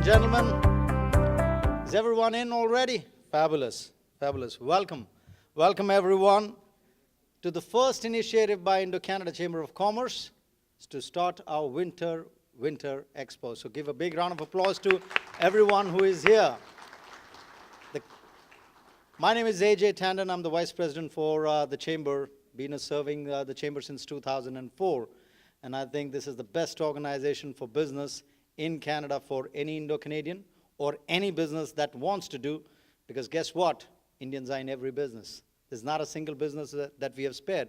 gentlemen, is everyone in already? Fabulous, fabulous. Welcome. Welcome everyone to the first initiative by Indo-Canada Chamber of Commerce to start our Winter Expo. So give a big round of applause to everyone who is here. My name is AJ Tandon. I'm the Vice President for the Chamber, been serving the Chamber since 2004. And I think this is the best organization for business in Canada for any Indo-Canadian or any business that wants to do, because guess what? Indians are in every business. There's not a single business that we have spared.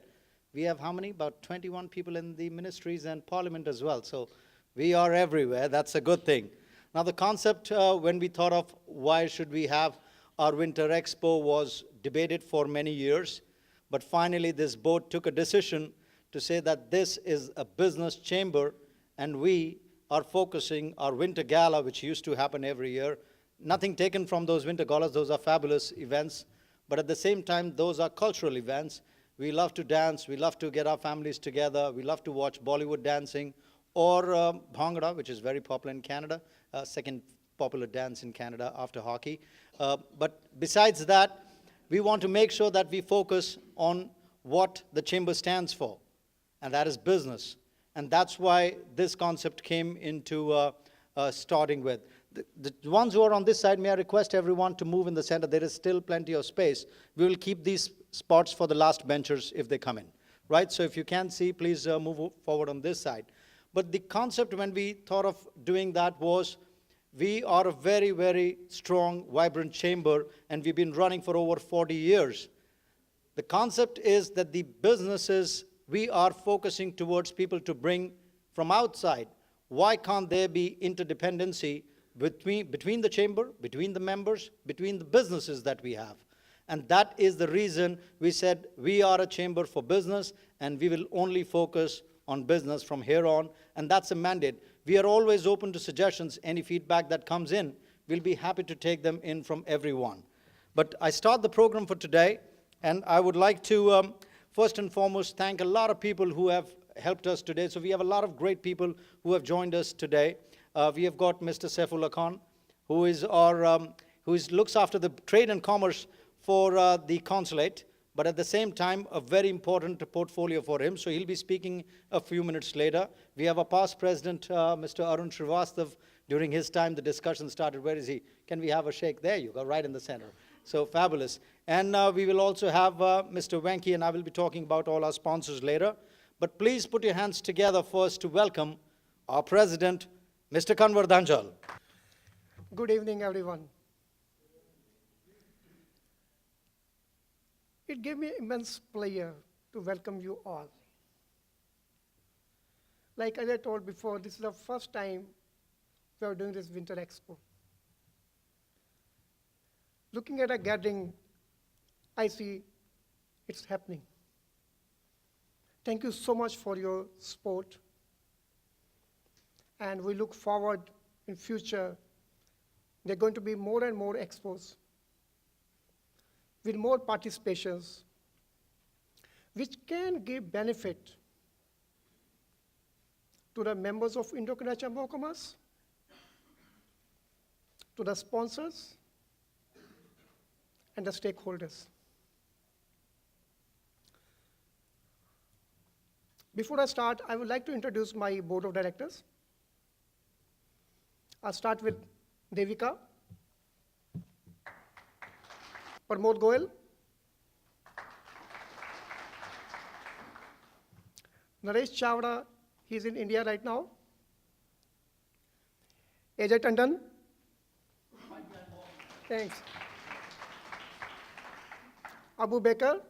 We have how many? About 21 people in the ministries and parliament as well. So we are everywhere. That's a good thing. Now the concept when we thought of why should we have our Winter Expo was debated for many years. But finally this board took a decision to say that this is a business chamber and we are focusing our Winter Gala, which used to happen every year. Nothing taken from those Winter Galas, those are fabulous events. But at the same time, those are cultural events. We love to dance, we love to get our families together, we love to watch Bollywood dancing, or Bhangra, which is very popular in Canada, second popular dance in Canada after hockey. But besides that, we want to make sure that we focus on what the Chamber stands for, and that is business. And that's why this concept came into starting with. The ones who are on this side, may I request everyone to move in the center. There is still plenty of space. We will keep these spots for the last benchers if they come in, right? So if you can see, please move forward on this side. But the concept when we thought of doing that was, we are a very, very strong, vibrant chamber, and we've been running for over 40 years. The concept is that the businesses, we are focusing towards people to bring from outside. Why can't there be interdependency between the chamber, between the members, between the businesses that we have? And that is the reason we said we are a chamber for business and we will only focus on business from here on, and that's a mandate. We are always open to suggestions. Any feedback that comes in, we'll be happy to take them in from everyone. But I start the program for today, and I would like to first and foremost thank a lot of people who have helped us today. So we have a lot of great people who have joined us today. We have got Mr. Saifullah Khan, who is looks after the trade and commerce for the consulate, but at the same time, a very important portfolio for him. So he'll be speaking a few minutes later. We have a past president, Mr. Arun Srivastav. During his time, the discussion started. Where is he? Can we have a shake? There you go, right in the center. So fabulous. And we will also have Mr. Venki, and I will be talking about all our sponsors later. But please put your hands together first to welcome our president, Mr. Kanwar Dhanjal. Good evening, everyone. It gave me immense pleasure to welcome you all. Like as I told before, this is the first time we are doing this Winter Expo. Looking at a gathering, I see it's happening. Thank you so much for your support. And we look forward in future, there are going to be more and more expos with more participations, which can give benefit to the members of Indo-Canada Chamber of Commerce, to the sponsors, and the stakeholders. Before I start, I would like to introduce my board of directors. I'll start with Devika, Pramod Goel, Naresh Chavda, he's in India right now, AJ Tandon, thanks, Abu Baker,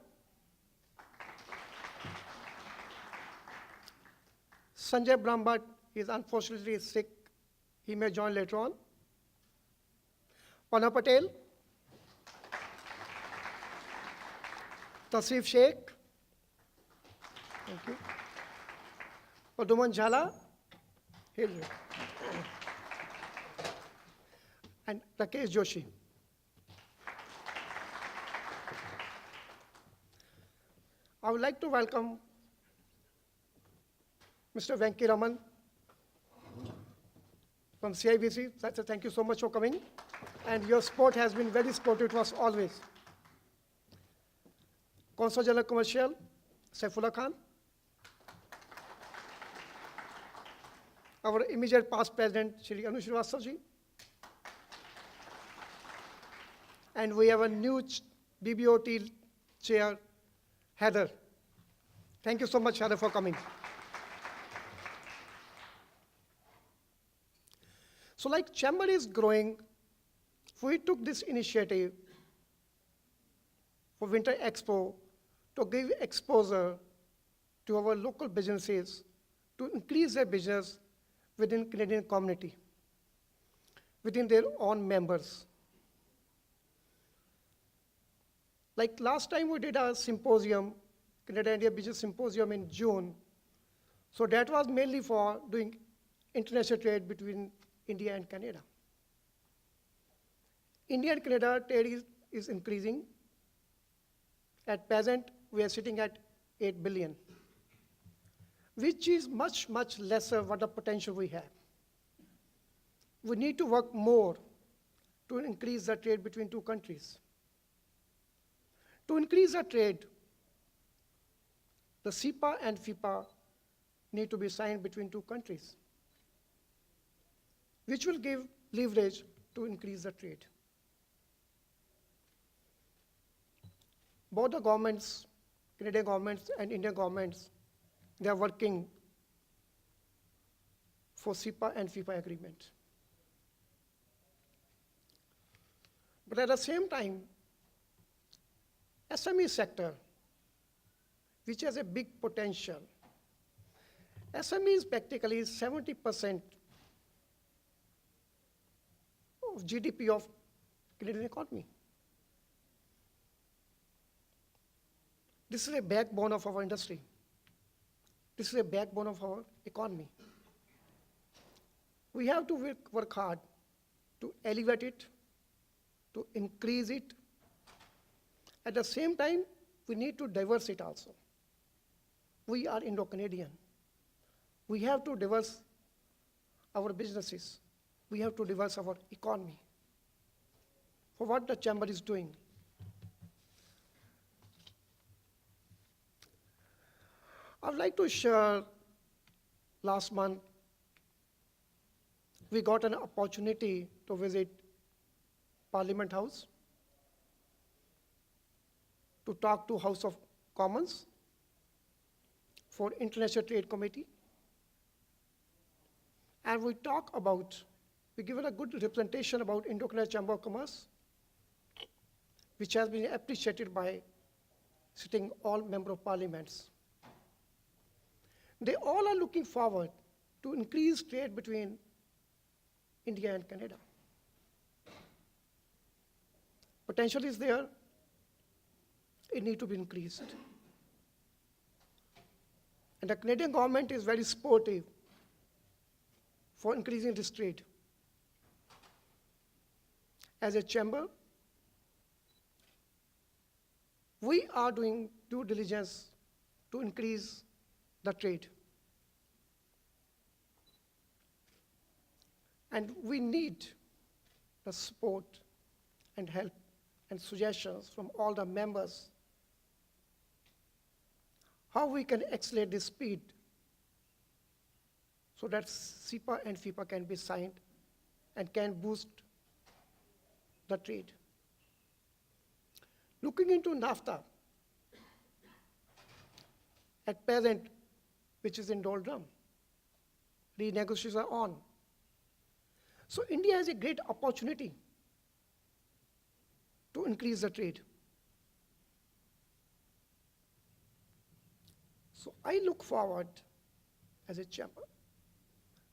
Sanjay Brahmbhatt, he's unfortunately sick. He may join later on. Pana Patel, Tasrif Sheikh, thank you. Paduman Jhala, here you are. And Rakesh Joshi. I would like to welcome Mr. Venki Raman, from CIBC. Thank you so much for coming. And your support has been very supportive to us always. Consul General Commercial, Saifullah Khan. Our immediate past president, Shri Anu Srivastava ji. And we have a new BBOT chair, Heather. Thank you so much, Heather, for coming. So like Chamber is growing, we took this initiative for Winter Expo to give exposure to our local businesses to increase their business within Canadian community, within their own members. Like last time we did a symposium, Canada-India Business Symposium in June. So that was mainly for doing international trade between India and Canada. India and Canada trade is increasing. At present, we are sitting at 8 billion, which is much, much lesser what the potential we have. We need to work more to increase the trade between two countries. To increase the trade, the CEPA and FIPA need to be signed between two countries, which will give leverage to increase the trade. Both the governments, Canadian governments and Indian governments, they are working for CEPA and FIPA agreement. But at the same time, SME sector, which has a big potential. SME is practically 70% of GDP of Canadian economy. This is a backbone of our industry. This is a backbone of our economy. We have to work hard to elevate it, to increase it. At the same time, we need to diverse it also. We are Indo-Canadian. We have to diverse our businesses. We have to diverse our economy. For what the Chamber is doing. I would like to share, last month, we got an opportunity to visit Parliament House, to talk to House of Commons for International Trade Committee. And we talk about, we given a good representation about Indo-Canada Chamber of Commerce, which has been appreciated by sitting all member of parliaments. They all are looking forward to increase trade between India and Canada. Potential is there. It needs to be increased. And the Canadian government is very supportive for increasing this trade. As a chamber, we are doing due diligence to increase the trade. And we need the support and help and suggestions from all the members how we can accelerate this speed so that CEPA and FIPA can be signed and can boost the trade. Looking into NAFTA, at present, which is in doldrum, renegotiations are on. So India has a great opportunity to increase the trade. So I look forward as a chamber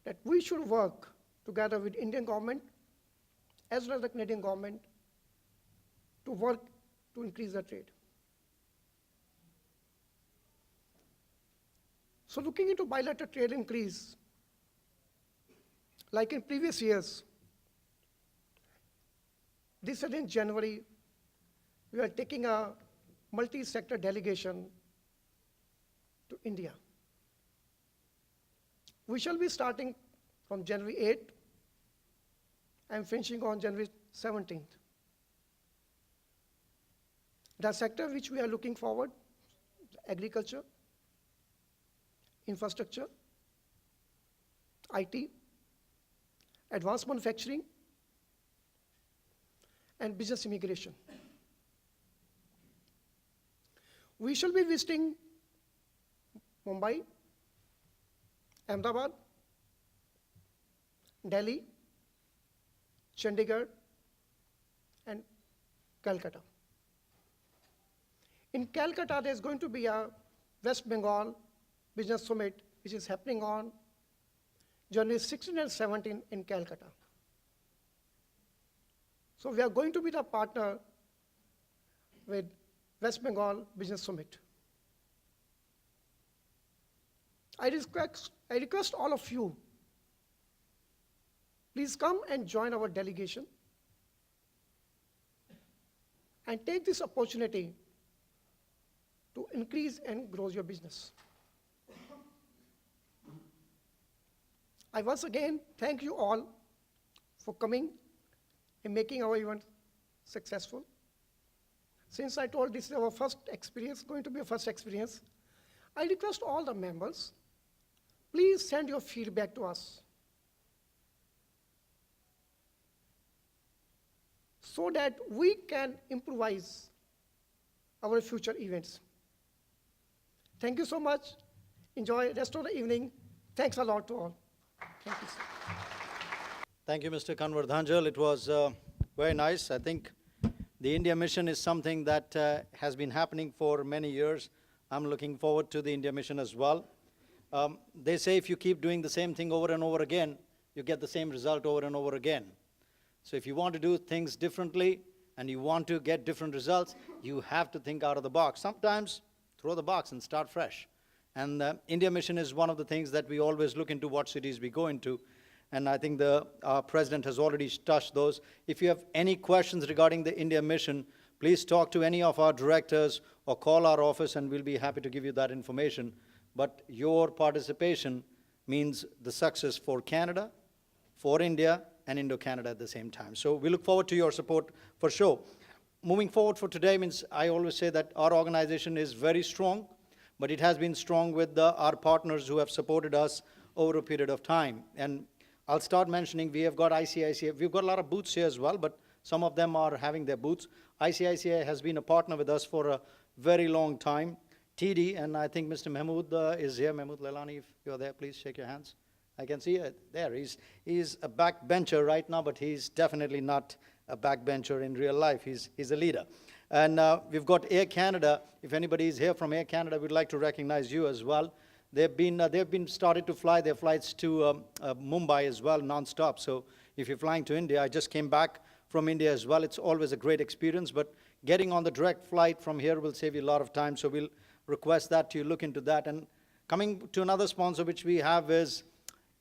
that we should work together with Indian government as well as the Canadian government to work to increase the trade. So looking into bilateral trade increase, like in previous years, this year in January, we are taking a multi-sector delegation to India. We shall be starting from January 8th I'm finishing on January 17th. The sector which we are looking forward, agriculture, infrastructure, IT, advanced manufacturing, and business immigration. We shall be visiting Mumbai, Ahmedabad, Delhi, Chandigarh, and Calcutta. In Calcutta, there's going to be a West Bengal Business Summit, which is happening on January 16 and 17 in Calcutta. So we are going to be the partner with West Bengal Business Summit. I request all of you, please come and join our delegation and take this opportunity to increase and grow your business. I once again thank you all for coming and making our event successful. Since I told this is our first experience, going to be a first experience, I request all the members, please send your feedback to us so that we can improvise our future events. Thank you so much. Enjoy the rest of the evening. Thanks a lot to all. Thank you, sir. Thank you, Mr. Kanwardhanjal. It was very nice. I think the India mission is something that has been happening for many years. I'm looking forward to the India mission as well. They say if you keep doing the same thing over and over again, you get the same result over and over again. So if you want to do things differently and you want to get different results, you have to think out of the box. Sometimes throw the box and start fresh. And the India mission is one of the things that we always look into what cities we go into. And I think our president has already touched those. If you have any questions regarding the India mission, please talk to any of our directors or call our office and we'll be happy to give you that information. But your participation means the success for Canada, for India, and Indo-Canada at the same time. So we look forward to your support for sure. Moving forward for today means I always say that our organization is very strong, but it has been strong with our partners who have supported us over a period of time. And I'll start mentioning we have got ICCC. We've got a lot of booths here as well, but some of them are having their booths. ICCC has been a partner with us for a very long time. TD, and I think Mr. Mahmood is here. Mahmood Lalani, if you're there, please shake your hands. I can see it there. He's a backbencher right now, but he's definitely not a backbencher in real life. He's a leader. And we've got Air Canada. If anybody is here from Air Canada, we'd like to recognize you as well. They've been started to fly their flights to Mumbai as well, non-stop. So if you're flying to India, I just came back from India as well. It's always a great experience, but getting on the direct flight from here will save you a lot of time. So we'll request that you look into that. And coming to another sponsor which we have is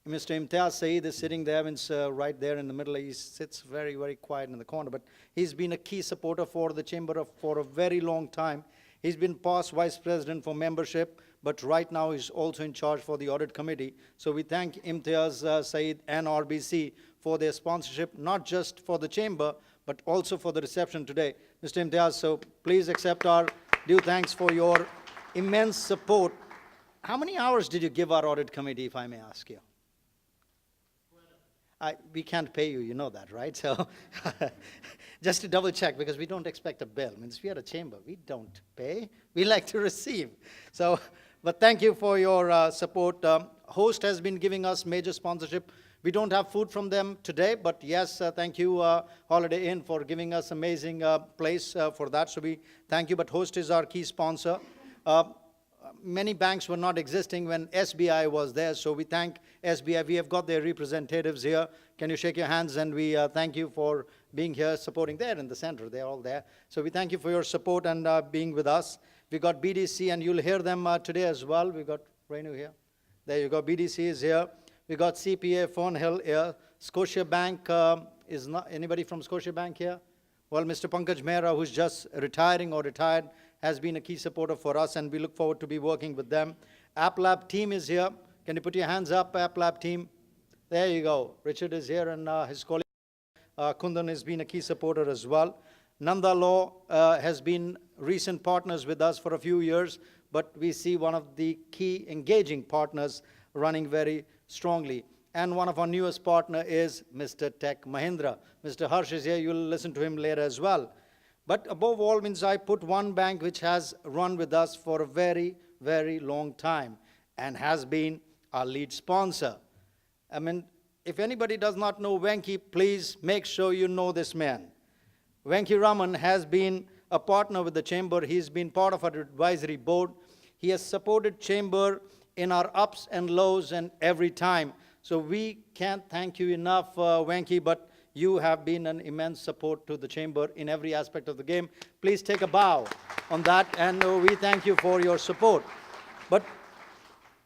Mr. Imtiaz Saeed is sitting there, right there in the middle. He sits very, very quiet in the corner, but he's been a key supporter for the Chamber for a very long time. He's been past Vice President for membership, but right now he's also in charge for the Audit Committee. So we thank Imtiaz Saeed and RBC for their sponsorship, not just for the Chamber, but also for the reception today. Mr. Imtiaz, so please accept our due thanks for your immense support. How many hours did you give our Audit Committee, if I may ask you? We can't pay you, you know that, right? So just to double check, because we don't expect a bill. Means we are a chamber, we don't pay, we like to receive. So, but thank you for your support. Host has been giving us major sponsorship. We don't have food from them today, but yes, thank you, Holiday Inn, for giving us amazing place for that. So we thank you, but Host is our key sponsor. Many banks were not existing when SBI was there, so we thank SBI. We have got their representatives here. Can you shake your hands? And we thank you for being here, supporting there in the center. They're all there. So we thank you for your support and being with us. We got BDC, and you'll hear them today as well. We got Renu here. There you go. BDC is here. We got CPA, Thornhill here. Scotiabank, is not anybody from Scotiabank here? Well, Mr. Pankaj Mehra, who's just retiring or retired, has been a key supporter for us, and we look forward to be working with them. AppLab team is here. Can you put your hands up, AppLab team? There you go. Richard is here and his colleague. Kundan has been a key supporter as well. Nanda Law has been recent partners with us for a few years, but we see one of the key engaging partners running very strongly. And one of our newest partner is Mr. Tech Mahindra. Mr. Harsh is here. You'll listen to him later as well. But above all, means I put one bank which has run with us for a very, very long time and has been our lead sponsor. I mean, if anybody does not know Venki, please make sure you know this man. Venki Raman has been a partner with the Chamber. He's been part of our advisory board. He has supported Chamber in our ups and lows and every time. So we can't thank you enough, Venki, but you have been an immense support to the Chamber in every aspect of the game. Please take a bow on that, and we thank you for your support. But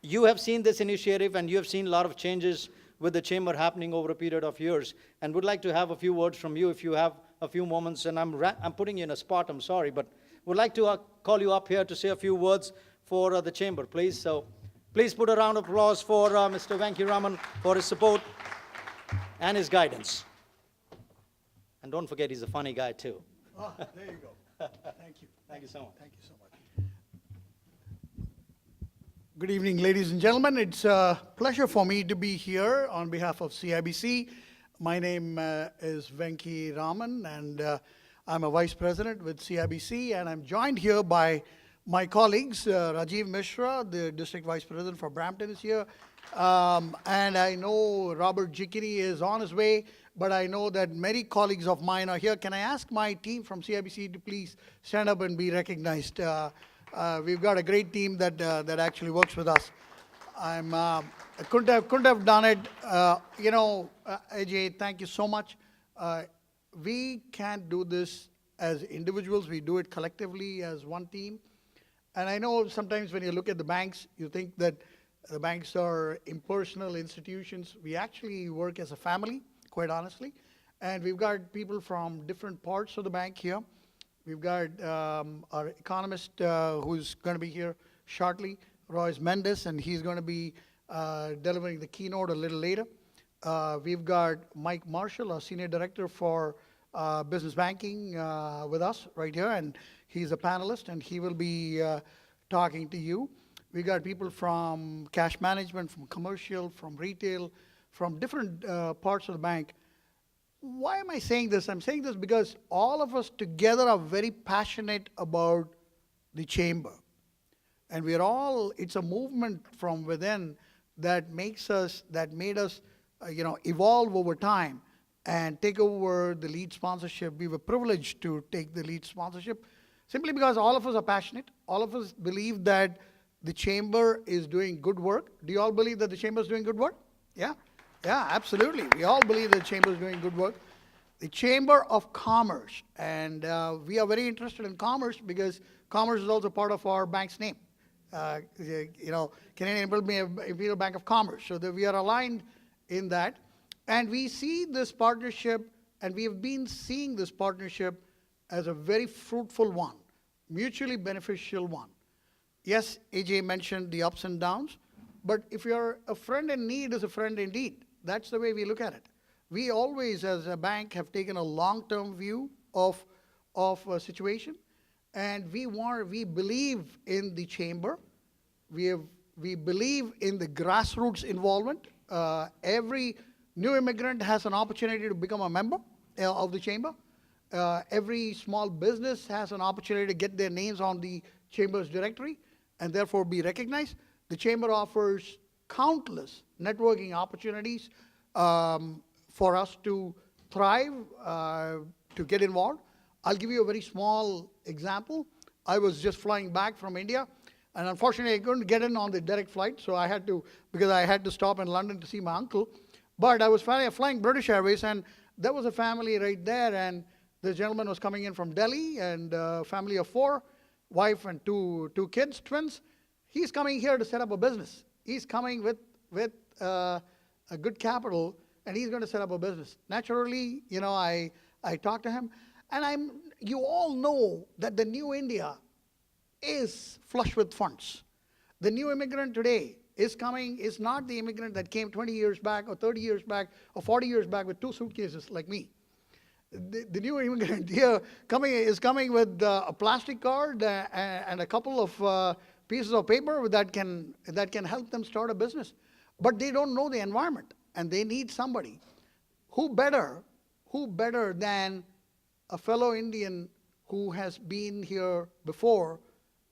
you have seen this initiative, and you have seen a lot of changes with the Chamber happening over a period of years, and would like to have a few words from you if you have a few moments. And I'm putting you in a spot, I'm sorry, but would like to call you up here to say a few words for the Chamber, please. So please put a round of applause for Mr. Venki Raman for his support and his guidance. And don't forget, he's a funny guy, too. Oh, there you go. Thank you. Thank you so much. Thank you so much. Good evening, ladies and gentlemen. It's a pleasure for me to be here on behalf of CIBC. My name is Venki Raman, and I'm a vice president with CIBC, and I'm joined here by my colleagues. Rajiv Mishra, the district vice president for Brampton, is here. And I know Robert Jikini is on his way, but I know that many colleagues of mine are here. Can I ask my team from CIBC to please stand up and be recognized? We've got a great team that actually works with us. I couldn't have done it. Ajay, thank you so much. We can't do this as individuals. We do it collectively as one team. And I know sometimes when you look at the banks, you think that the banks are impersonal institutions. We actually work as a family, quite honestly. And we've got people from different parts of the bank here. We've got our economist who's going to be here shortly, Royce Mendes, and he's going to be delivering the keynote a little later. We've got Mike Marshall, our senior director for business banking with us right here, and he's a panelist, and he will be talking to you. We got people from cash management, from commercial, from retail, from different parts of the bank. Why am I saying this? I'm saying this because all of us together are very passionate about the Chamber. And we're all, it's a movement from within that made us evolve over time and take over the lead sponsorship. We were privileged to take the lead sponsorship simply because all of us are passionate. All of us believe that the Chamber is doing good work. Do you all believe that the Chamber is doing good work? Yeah? Yeah, absolutely. We all believe that the Chamber is doing good work. The Chamber of Commerce, and we are very interested in commerce because commerce is also part of our bank's name. Canadian Imperial Bank of Commerce. So that we are aligned in that. And we see this partnership, and we have been seeing this partnership as a very fruitful one, mutually beneficial one. Yes, AJ mentioned the ups and downs, but if you're a friend in need is a friend indeed. That's the way we look at it. We always, as a bank, have taken a long-term view of a situation, and we believe in the Chamber. We believe in the grassroots involvement. Every new immigrant has an opportunity to become a member of the Chamber. Every small business has an opportunity to get their names on the Chamber's directory and therefore be recognized. The Chamber offers countless networking opportunities for us to thrive, to get involved. I'll give you a very small example. I was just flying back from India, and unfortunately I couldn't get in on the direct flight, so because I had to stop in London to see my uncle. But I was flying British Airways, and there was a family right there, and the gentleman was coming in from Delhi, and a family of 4, wife and two kids, twins. He's coming here to set up a business. He's coming with a good capital, and he's going to set up a business. Naturally, I talked to him, and you all know that the new India is flush with funds. The new immigrant today is not the immigrant that came 20 years back or 30 years back or 40 years back with 2 suitcases like me. The new immigrant here is coming with a plastic card and a couple of pieces of paper that can help them start a business. But they don't know the environment, and they need somebody. Who better than a fellow Indian who has been here before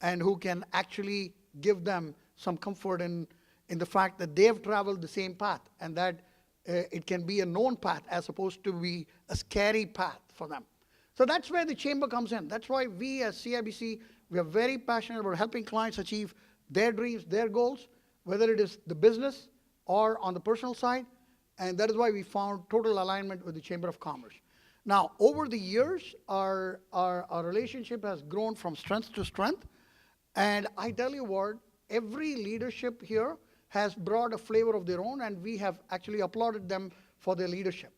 and who can actually give them some comfort in the fact that they have traveled the same path, and that it can be a known path as opposed to be a scary path for them. So that's where the chamber comes in. That's why we as CIBC, we are very passionate about helping clients achieve their dreams, their goals, whether it is the business or on the personal side. And that is why we found total alignment with the Chamber of Commerce. Now, over the years, our relationship has grown from strength to strength. And I tell you what, every leadership here has brought a flavor of their own, and we have actually applauded them for their leadership.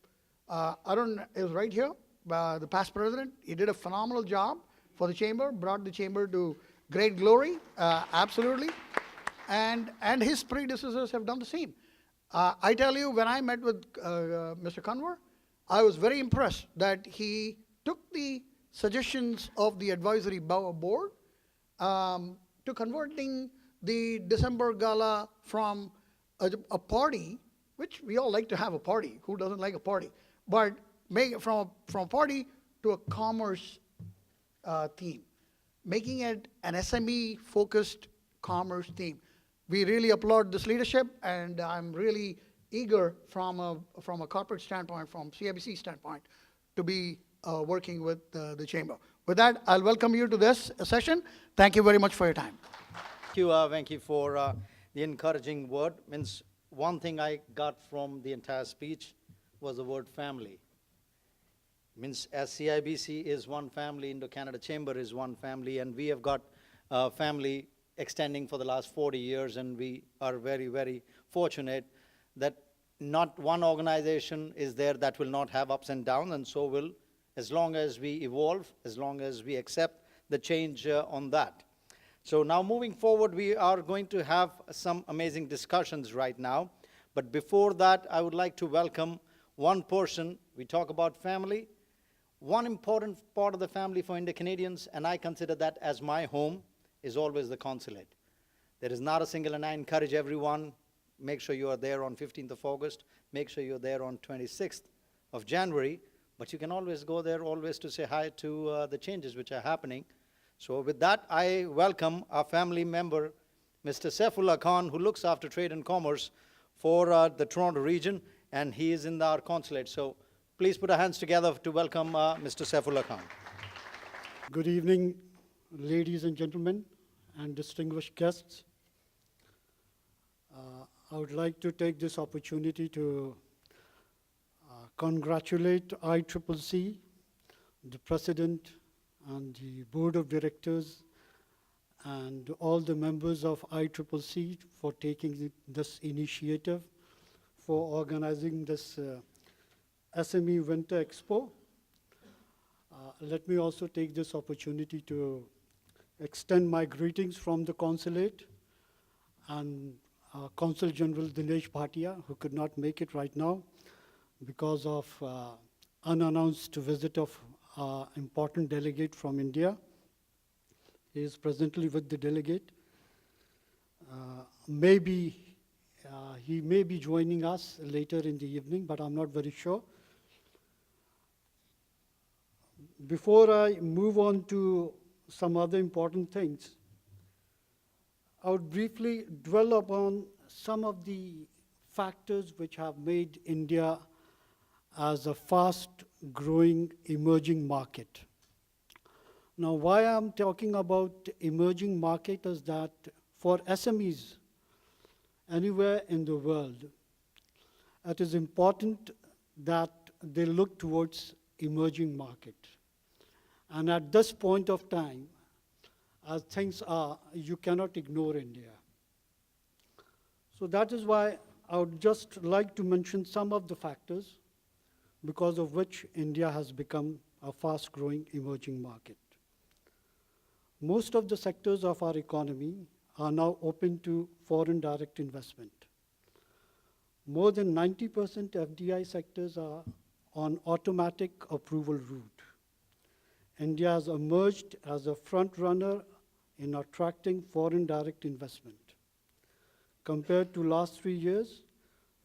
Arun is right here, the past president. He did a phenomenal job for the chamber, brought the chamber to great glory, absolutely. And his predecessors have done the same. I tell you, when I met with Mr. Kanwar, I was very impressed that he took the suggestions of the advisory board to converting the December gala from a party, which we all like to have a party. Who doesn't like a party? But make it from a party to a commerce theme, making it an SME-focused commerce theme. We really applaud this leadership, and I'm really eager from a corporate standpoint, from CIBC standpoint, to be working with the chamber. With that, I'll welcome you to this session. Thank you very much for your time. Thank you, Venki, for the encouraging word. Means one thing I got from the entire speech was the word family. Means as CIBC is one family, Indo-Canada Chamber is one family, and we have got family extending for the last 40 years, and we are very, very fortunate that not one organization is there that will not have ups and downs, and so will, as long as we evolve, as long as we accept the change on that. So now moving forward, we are going to have some amazing discussions right now. But before that, I would like to welcome one person. We talk about family. One important part of the family for Indo-Canadians, and I consider that as my home, is always the consulate. There is not a single, and I encourage everyone, make sure you are there on 15th of August, make sure you're there on 26th of January, but you can always go there always to say hi to the changes which are happening. So with that, I welcome our family member, Mr. Saifullah Khan, who looks after trade and commerce for the Toronto region, and he is in our consulate. So please put our hands together to welcome Mr. Saifullah Khan. Good evening, ladies and gentlemen, and distinguished guests. I would like to take this opportunity to congratulate ICCC, the President, and the Board of Directors, and all the members of ICCC for taking this initiative, for organizing this SME Winter Expo. Let me also take this opportunity to extend my greetings from the consulate and Consul General Dinesh Bhatia, who could not make it right now because of unannounced visit of important delegate from India. He is presently with the delegate. He may be joining us later in the evening, but I'm not very sure. Before I move on to some other important things, I would briefly dwell upon some of the factors which have made India as a fast-growing emerging market. Now, why I'm talking about emerging market is that for SMEs anywhere in the world, it is important that they look towards emerging market. And at this point of time, as things are, you cannot ignore India. So that is why I would just like to mention some of the factors because of which India has become a fast-growing emerging market. Most of the sectors of our economy are now open to foreign direct investment. More than 90% FDI sectors are on automatic approval route. India has emerged as a front runner in attracting foreign direct investment. Compared to last 3 years,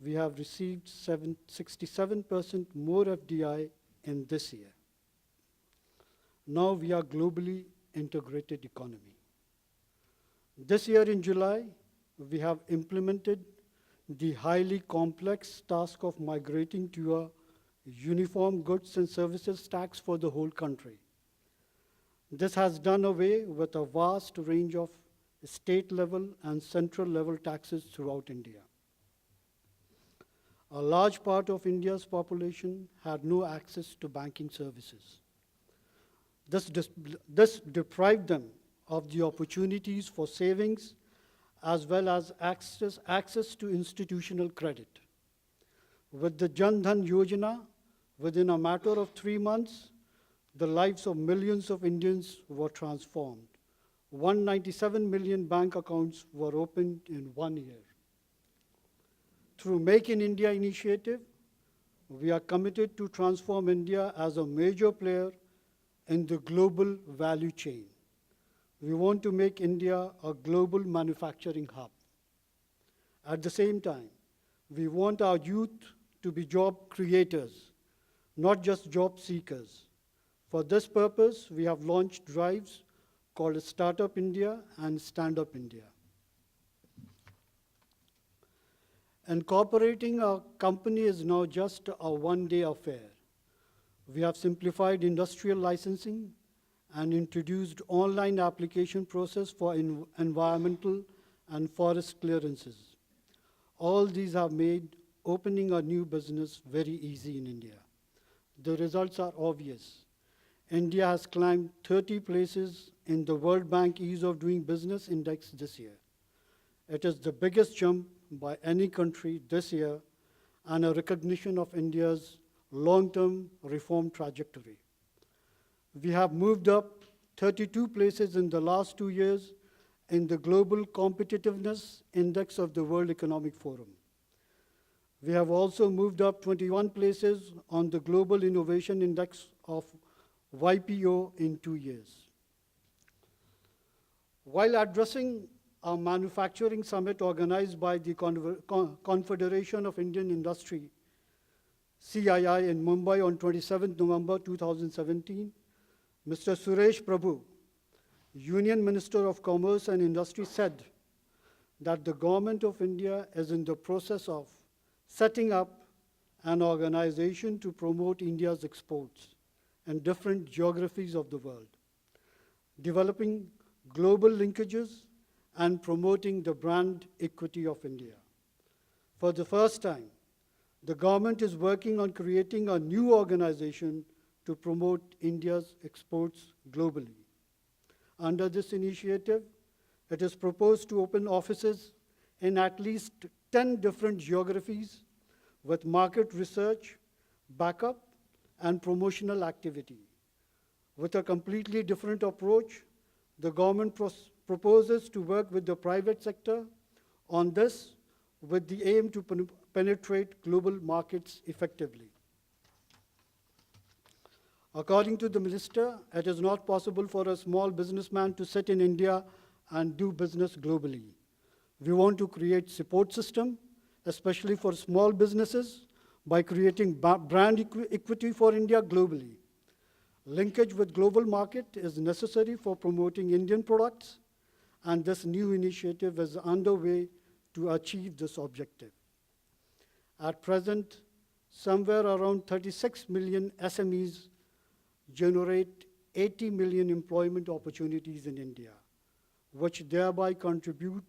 we have received 67% more FDI in this year. Now we are globally integrated economy. This year in July, we have implemented the highly complex task of migrating to a uniform goods and services tax for the whole country. This has done away with a vast range of state level and central level taxes throughout India. A large part of India's population had no access to banking services. This deprived them of the opportunities for savings as well as access to institutional credit. With the Jan Dhan Yojana, within a matter of 3 months, the lives of millions of Indians were transformed. 197 million bank accounts were opened in 1 year. Through Make in India initiative, we are committed to transform India as a major player in the global value chain. We want to make India a global manufacturing hub. At the same time, we want our youth to be job creators, not just job seekers. For this purpose, we have launched drives called Startup India and Stand Up India. Incorporating a company is now just a one-day affair. We have simplified industrial licensing and introduced online application process for environmental and forest clearances. All these have made opening a new business very easy in India. The results are obvious. India has climbed 30 places in the World Bank Ease of Doing Business Index this year. It is the biggest jump by any country this year and a recognition of India's long-term reform trajectory. We have moved up 32 places in the last 2 years in the Global Competitiveness Index of the World Economic Forum. We have also moved up 21 places on the Global Innovation Index of YPO in 2 years. While addressing a manufacturing summit organized by the Confederation of Indian Industry, CII, in Mumbai on 27 November 2017, Mr. Suresh Prabhu, Union Minister of Commerce and Industry, said that the Government of India is in the process of setting up an organization to promote India's exports in different geographies of the world, developing global linkages and promoting the brand equity of India. For the first time, the government is working on creating a new organization to promote India's exports globally. Under this initiative, it is proposed to open offices in at least 10 different geographies with market research, backup, and promotional activity. With a completely different approach, the government proposes to work with the private sector on this with the aim to penetrate global markets effectively. According to the minister, it is not possible for a small businessman to sit in India and do business globally. We want to create support system, especially for small businesses, by creating brand equity for India globally. Linkage with global market is necessary for promoting Indian products, and this new initiative is underway to achieve this objective. At present, somewhere around 36 million SMEs generate 80 million employment opportunities in India, which thereby contribute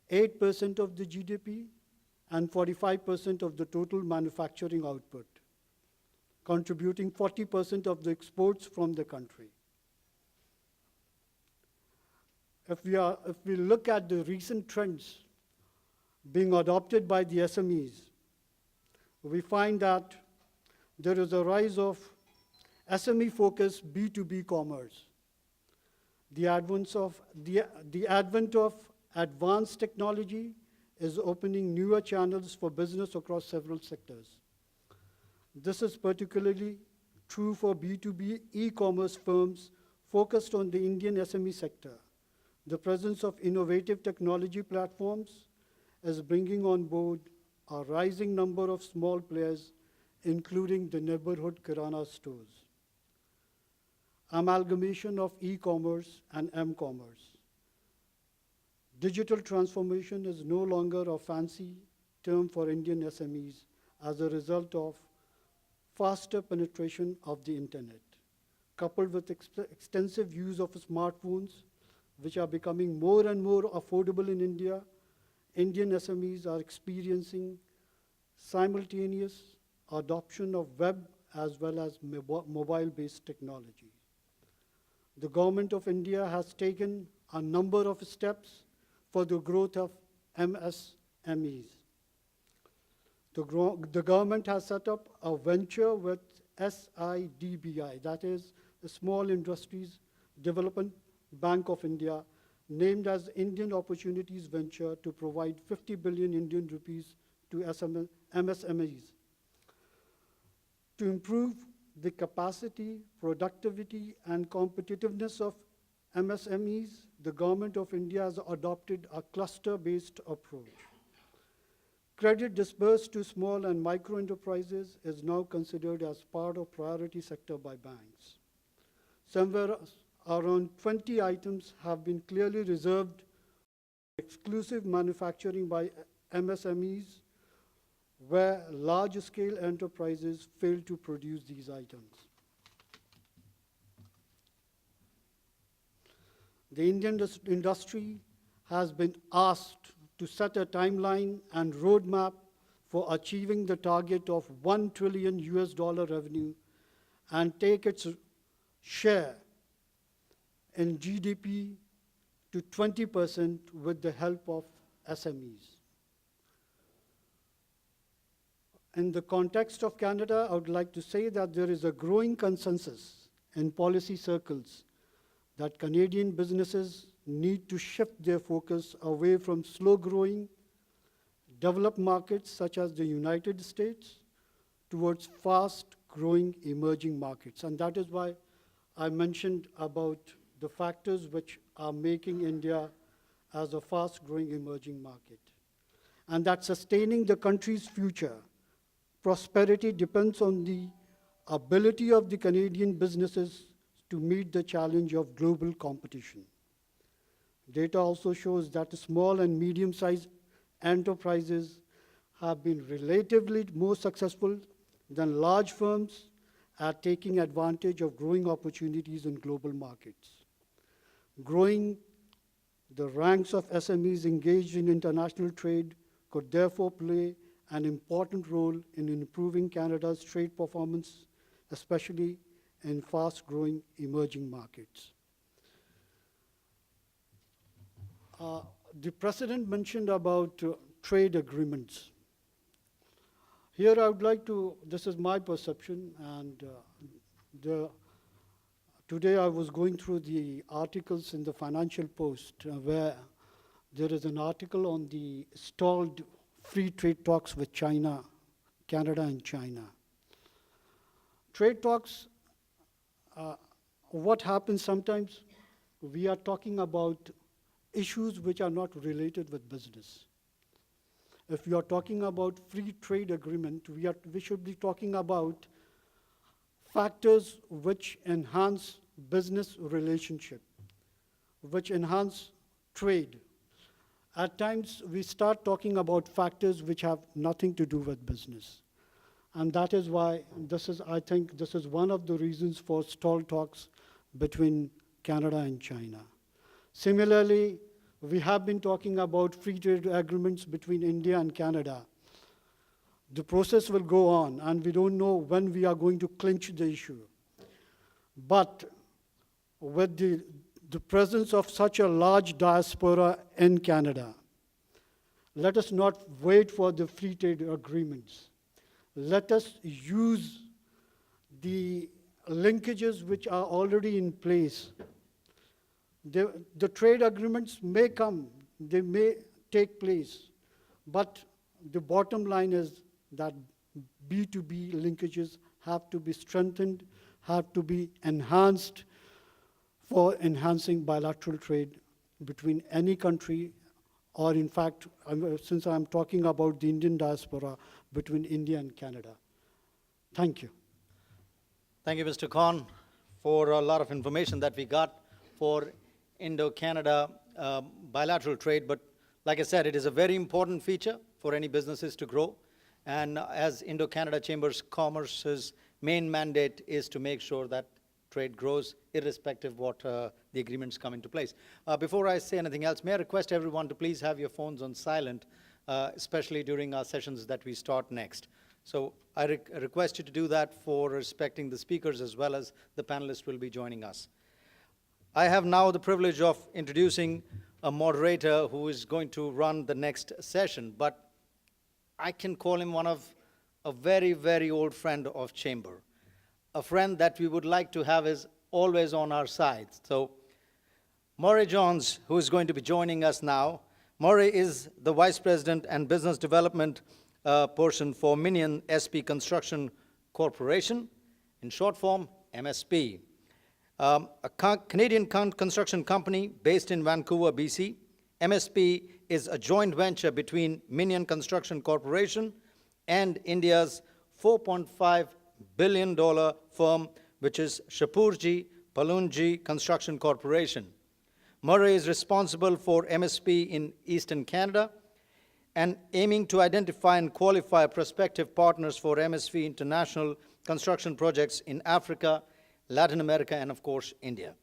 8% of the GDP and 45% of the total manufacturing output, contributing 40% of the exports from the country. If we look at the recent trends being adopted by the SMEs, we find that there is a rise of SME-focused B2B commerce. The advent of advanced technology is opening newer channels for business across several sectors. This is particularly true for B2B e-commerce firms focused on the Indian SME sector. The presence of innovative technology platforms is bringing on board a rising number of small players, including the neighborhood kirana stores. Amalgamation of e-commerce and m-commerce. Digital transformation is no longer a fancy term for Indian SMEs as a result of faster penetration of the internet, coupled with extensive use of smartphones, which are becoming more and more affordable in India. Indian SMEs are experiencing simultaneous adoption of web as well as mobile-based technology. The Government of India has taken a number of steps for the growth of MSMEs. The government has set up a venture with SIDBI, that is the Small Industries Development Bank of India, named as Indian Opportunities Venture to provide 50 billion Indian rupees to MSMEs. To improve the capacity, productivity, and competitiveness of MSMEs, the Government of India has adopted a cluster-based approach. Credit disbursed to small and micro enterprises is now considered as part of priority sector by banks. Somewhere around 20 items have been clearly reserved for exclusive manufacturing by MSMEs, where large-scale enterprises fail to produce these items. The Indian industry has been asked to set a timeline and roadmap for achieving the target of $1 trillion revenue and take its share in GDP to 20% with the help of SMEs. In the context of Canada, I would like to say that there is a growing consensus in policy circles that Canadian businesses need to shift their focus away from slow-growing, developed markets such as the United States towards fast-growing emerging markets. And that is why I mentioned about the factors which are making India as a fast-growing emerging market. And that sustaining the country's future prosperity depends on the ability of the Canadian businesses to meet the challenge of global competition. Data also shows that small and medium-sized enterprises have been relatively more successful than large firms at taking advantage of growing opportunities in global markets. Growing the ranks of SMEs engaged in international trade could therefore play an important role in improving Canada's trade performance, especially in fast-growing emerging markets. The President mentioned about trade agreements. Here I would like to, this is my perception, and today I was going through the articles in the Financial Post where there is an article on the stalled free trade talks with China, Canada and China. Trade talks, what happens sometimes, we are talking about issues which are not related with business. If we are talking about free trade agreement, we should be talking about factors which enhance business relationship, which enhance trade. At times, we start talking about factors which have nothing to do with business. And that is why I think this is one of the reasons for stalled talks between Canada and China. Similarly, we have been talking about free trade agreements between India and Canada. The process will go on, and we don't know when we are going to clinch the issue. But with the presence of such a large diaspora in Canada, let us not wait for the free trade agreements. Let us use the linkages which are already in place. The trade agreements may come, they may take place, but the bottom line is that B2B linkages have to be strengthened, have to be enhanced for enhancing bilateral trade between any country, or in fact, since I'm talking about the Indian diaspora, between India and Canada. Thank you. Thank you, Mr. Khan, for a lot of information that we got for Indo-Canada bilateral trade. But like I said, it is a very important feature for any businesses to grow. And as Indo-Canada Chambers Commerce's main mandate is to make sure that trade grows, irrespective of what the agreements come into place. Before I say anything else, may I request everyone to please have your phones on silent, especially during our sessions that we start next. So I request you to do that for respecting the speakers as well as the panelists will be joining us. I have now the privilege of introducing a moderator who is going to run the next session, but I can call him one of a very, very old friend of Chamber, a friend that we would like to have is always on our side. So Murray Johns, who is going to be joining us now. Murray is the Vice President and Business Development person for Minion SP Construction Corporation, in short form, MSP. A Canadian construction company based in Vancouver, BC. MSP is a joint venture between Minion Construction Corporation and India's $4.5 billion firm, which is Shapurji Palunji Construction Corporation. Murray is responsible for MSP in Eastern Canada and aiming to identify and qualify prospective partners for MSP international construction projects in Africa, Latin America, and of course, India.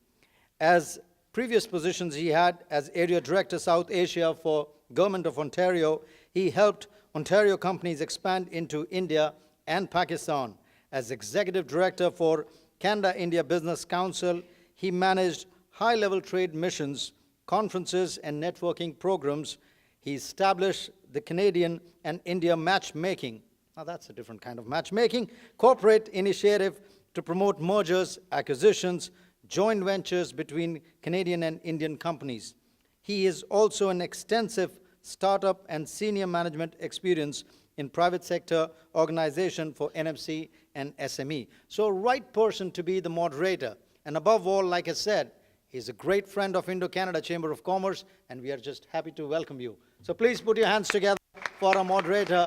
As previous positions he had as Area Director South Asia for Government of Ontario, he helped Ontario companies expand into India and Pakistan. As Executive Director for Canada-India Business Council, he managed high-level trade missions, conferences, and networking programs. He established the Canadian and India Matchmaking, now that's a different kind of matchmaking, corporate initiative to promote mergers, acquisitions, joint ventures between Canadian and Indian companies. He is also an extensive startup and senior management experience in private sector organization for NFC and SME. So right person to be the moderator. And above all, like I said, he's a great friend of Indo-Canada Chamber of Commerce, and we are just happy to welcome you. So please put your hands together for our moderator,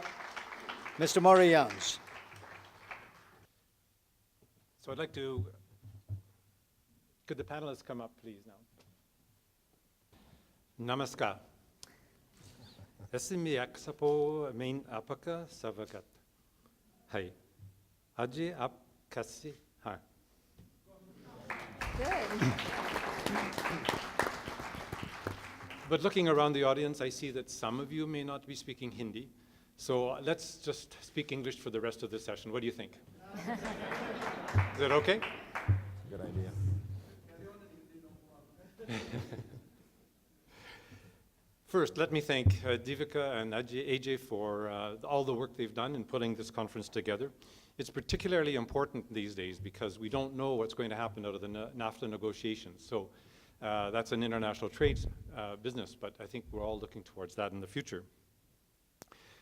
Mr. Murray Johns. So I'd like to, could the panelists come up, please, now? Namaskar. SME Expo main apaka savagat. Hai. Aji ap kasi hai. Good. But looking around the audience, I see that some of you may not be speaking Hindi. So let's just speak English for the rest of the session. What do you think? Is that okay? Good idea. First, let me thank Divika and AJ for all the work they've done in putting this conference together. It's particularly important these days because we don't know what's going to happen out of the NAFTA negotiations. So that's an international trade business, but I think we're all looking towards that in the future.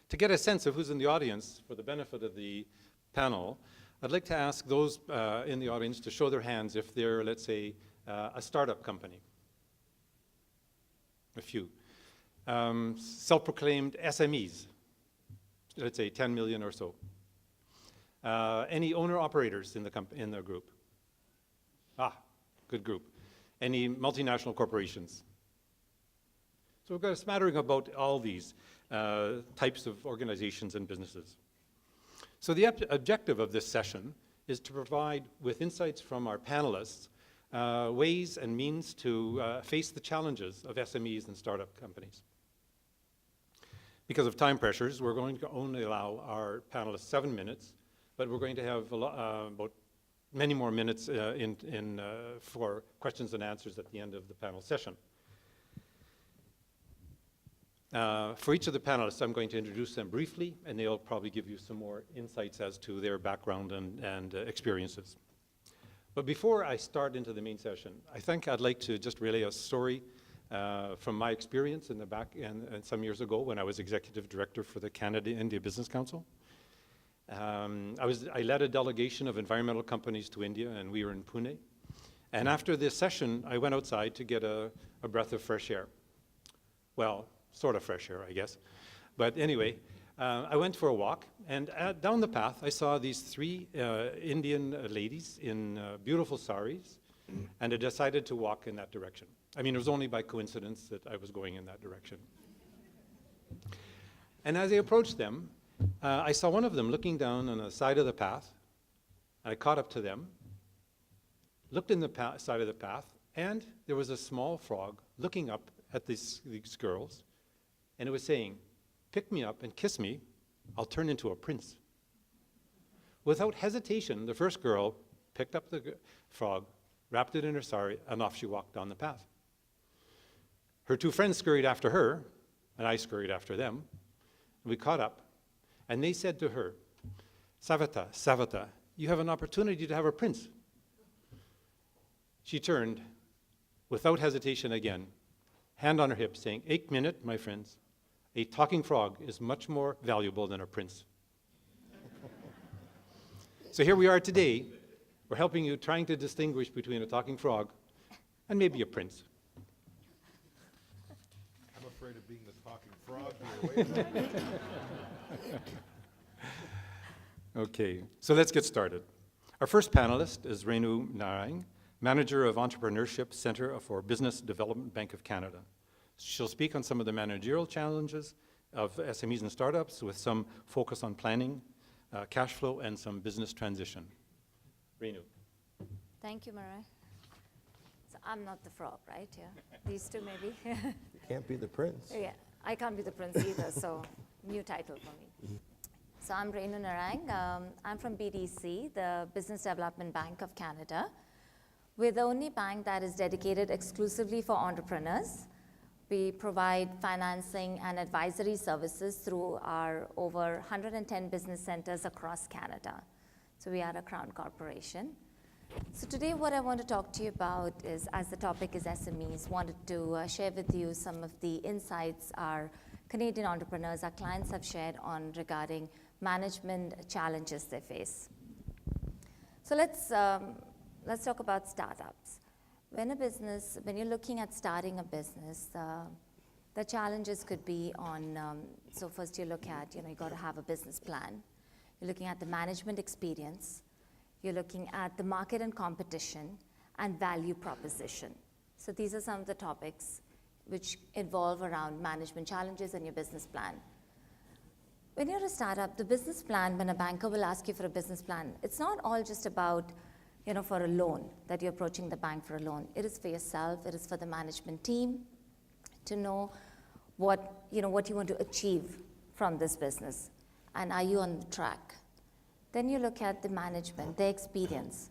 To get a sense of who's in the audience, for the benefit of the panel, I'd like to ask those in the audience to show their hands if they're, let's say, a startup company. A few. Self-proclaimed SMEs, let's say 10 million or so. Any owner-operators in the group? Ah, good group. Any multinational corporations? So we've got a smattering about all these types of organizations and businesses. So the objective of this session is to provide, with insights from our panelists, ways and means to face the challenges of SMEs and startup companies. Because of time pressures, we're going to only allow our panelists 7 minutes, but we're going to have about many more minutes for questions and answers at the end of the panel session. For each of the panelists, I'm going to introduce them briefly, and they'll probably give you some more insights as to their background and experiences. But before I start into the main session, I think I'd like to just relay a story from my experience in the back and some years ago when I was Executive Director for the Canada-India Business Council. I led a delegation of environmental companies to India, and we were in Pune. And after this session, I went outside to get a breath of fresh air. Well, sort of fresh air, I guess. But anyway, I went for a walk, and down the path, I saw these three Indian ladies in beautiful saris, and I decided to walk in that direction. I mean, it was only by coincidence that I was going in that direction. And as I approached them, I saw one of them looking down on the side of the path. I caught up to them, looked in the side of the path, and there was a small frog looking up at these girls, and it was saying, "Pick me up and kiss me, I'll turn into a prince." Without hesitation, the first girl picked up the frog, wrapped it in her sari, and off she walked down the path. Her two friends scurried after her, and I scurried after them. We caught up, and they said to her, "Savita, Savita, you have an opportunity to have a prince." She turned, without hesitation again, hand on her hip, saying, "Ek minute, my friends, a talking frog is much more valuable than a prince." So here we are today. We're helping you, trying to distinguish between a talking frog and maybe a prince. I'm afraid of being the talking frog here. Wait a minute. Okay, so let's get started. Our first panelist is Renu Narang, Manager of Entrepreneurship Center for Business Development Bank of Canada. She'll speak on some of the managerial challenges of SMEs and startups with some focus on planning, cash flow, and some business transition. Renu. Thank you, Marai. So I'm not the frog, right? Yeah. These two maybe. You can't be the prince. Yeah, I can't be the prince either, so new title for me. So I'm Renu Narang. I'm from BDC, the Business Development Bank of Canada. We're the only bank that is dedicated exclusively for entrepreneurs. We provide financing and advisory services through our over 110 business centers across Canada. So we are a Crown Corporation. So today what I want to talk to you about is, as the topic is SMEs, wanted to share with you some of the insights our Canadian entrepreneurs, our clients have shared on regarding management challenges they face. So let's talk about startups. When you're looking at starting a business, the challenges could be on, so first you look at, you got to have a business plan. You're looking at the management experience. You're looking at the market and competition and value proposition. So these are some of the topics which involve around management challenges and your business plan. When you're a startup, the business plan, when a banker will ask you for a business plan, it's not all just about, for a loan, that you're approaching the bank for a loan. It is for yourself, it is for the management team to know what you want to achieve from this business. And are you on the track? Then you look at the management, their experience.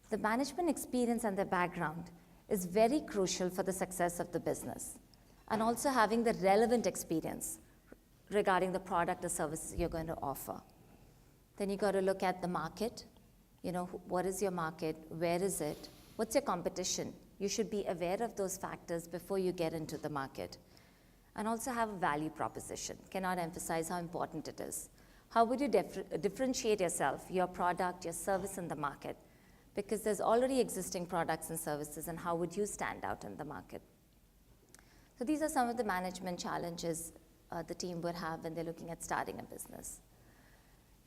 The management experience and their background is very crucial for the success of the business. And also having the relevant experience regarding the product or services you're going to offer. Then you got to look at the market. What is your market? Where is it? What's your competition? You should be aware of those factors before you get into the market. And also have a value proposition. Cannot emphasize how important it is. How would you differentiate yourself, your product, your service in the market? Because there's already existing products and services, and how would you stand out in the market? So these are some of the management challenges the team would have when they're looking at starting a business.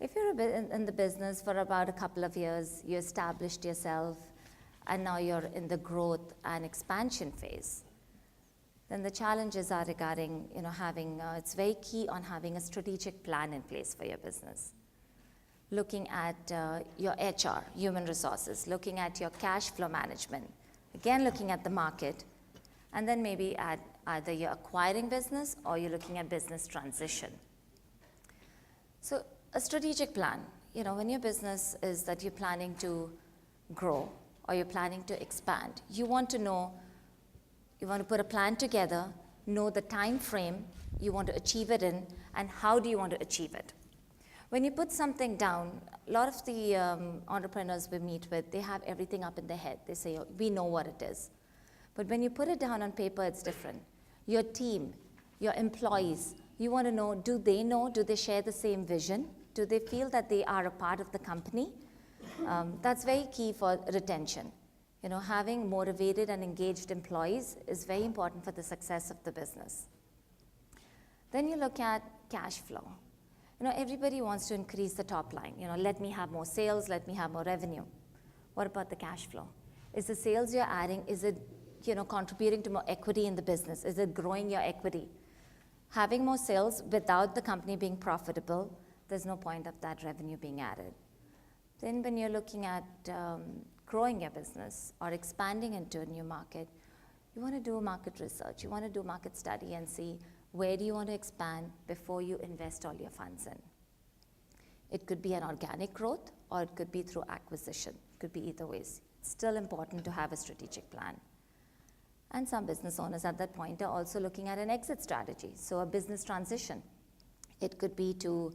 If you're in the business for about a couple of years, you established yourself, and now you're in the growth and expansion phase, then the challenges are regarding, it's very key on having a strategic plan in place for your business. Looking at your HR, human resources, looking at your cash flow management, again looking at the market, and then maybe at either you're acquiring business or you're looking at business transition. So a strategic plan, when your business is that you're planning to grow or you're planning to expand, you want to put a plan together, know the time frame you want to achieve it in, and how do you want to achieve it. When you put something down, a lot of the entrepreneurs we meet with, they have everything up in their head. They say, we know what it is. But when you put it down on paper, it's different. Your team, your employees, you want to know, do they share the same vision? Do they feel that they are a part of the company? That's very key for retention. You know, having motivated and engaged employees is very important for the success of the business. Then you look at cash flow. You know, everybody wants to increase the top line. You know, let me have more sales, let me have more revenue. What about the cash flow? Is the sales you're adding, is it, you know, contributing to more equity in the business? Is it growing your equity? Having more sales without the company being profitable, there's no point of that revenue being added. Then when you're looking at growing your business or expanding into a new market, you want to do market research. You want to do market study and see where do you want to expand before you invest all your funds in. It could be an organic growth or it could be through acquisition. It could be either ways. It's still important to have a strategic plan. And some business owners at that point are also looking at an exit strategy, so a business transition. It could be to,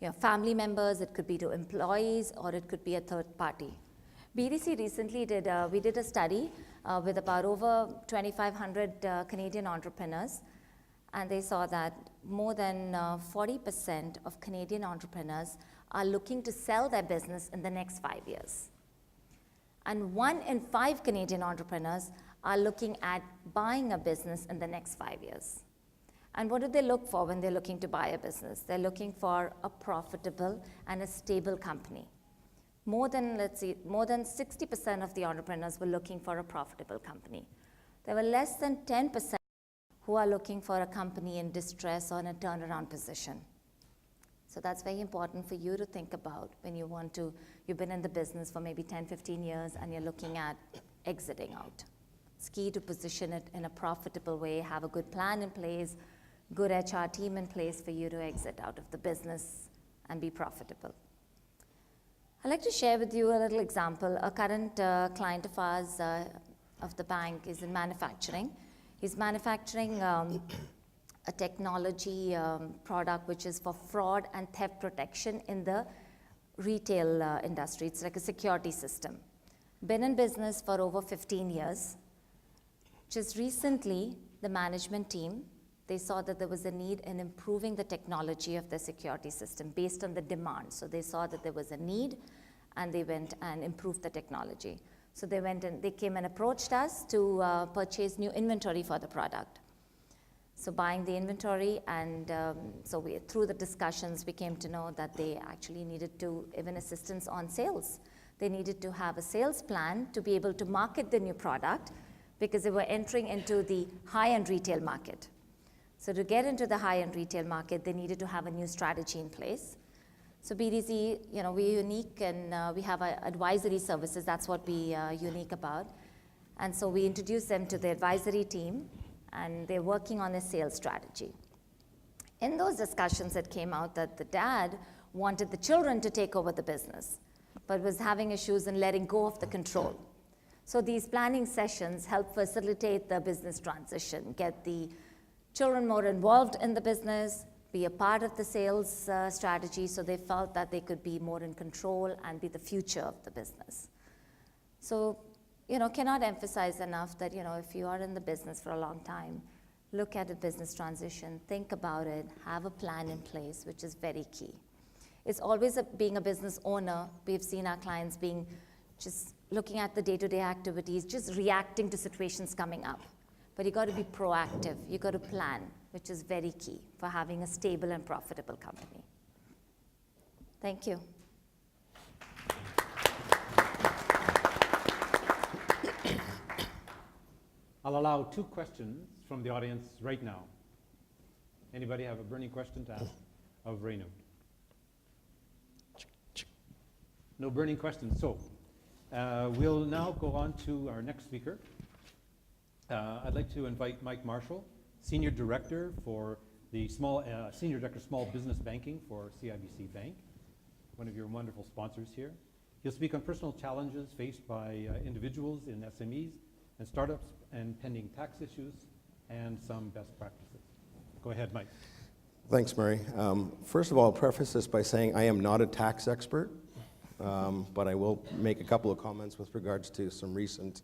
you know, family members, it could be to employees, or it could be a third party. BDC recently did a study with about over 2,500 Canadian entrepreneurs, and they saw that more than 40% of Canadian entrepreneurs are looking to sell their business in the next 5 years. And 1 in 5 Canadian entrepreneurs are looking at buying a business in the next 5 years. And what do they look for when they're looking to buy a business? They're looking for a profitable and a stable company. More than 60% of the entrepreneurs were looking for a profitable company. There were less than 10% who are looking for a company in distress or in a turnaround position. So that's very important for you to think about when you've been in the business for maybe 10, 15 years and you're looking at exiting out. It's key to position it in a profitable way, have a good plan in place, good HR team in place for you to exit out of the business and be profitable. I'd like to share with you a little example. A current client of ours of the bank is in manufacturing. He's manufacturing a technology product which is for fraud and theft protection in the retail industry. It's like a security system. Been in business for over 15 years. Just recently, the management team, they saw that there was a need in improving the technology of the security system based on the demand. So they saw that there was a need and they went and improved the technology. So they went and they came and approached us to purchase new inventory for the product. So buying the inventory, and through the discussions, we came to know that they actually needed to even assistance on sales. They needed to have a sales plan to be able to market the new product because they were entering into the high-end retail market. So to get into the high-end retail market, they needed to have a new strategy in place. So BDC, you know, we're unique and we have advisory services. That's what we are unique about. And so we introduced them to the advisory team, and they're working on a sales strategy. In those discussions, it came out that the dad wanted the children to take over the business, but was having issues in letting go of the control. So these planning sessions help facilitate the business transition, get the children more involved in the business, be a part of the sales strategy, so they felt that they could be more in control and be the future of the business. So, you know, cannot emphasize enough that, you know, if you are in the business for a long time, look at a business transition, think about it, have a plan in place, which is very key. It's always being a business owner, we've seen our clients being just looking at the day-to-day activities, just reacting to situations coming up. But you got to be proactive, you got to plan, which is very key for having a stable and profitable company. Thank you. I'll allow 2 questions from the audience right now. Anybody have a burning question to ask of Renu? No burning questions. So we'll now go on to our next speaker. I'd like to invite Mike Marshall, Senior Director for the Senior Director Small Business Banking for CIBC Bank, one of your wonderful sponsors here. He'll speak on personal challenges faced by individuals in SMEs and startups and pending tax issues and some best practices. Go ahead, Mike. Thanks, Murray. First of all, I'll preface this by saying I am not a tax expert, but I will make a couple of comments with regards to some recent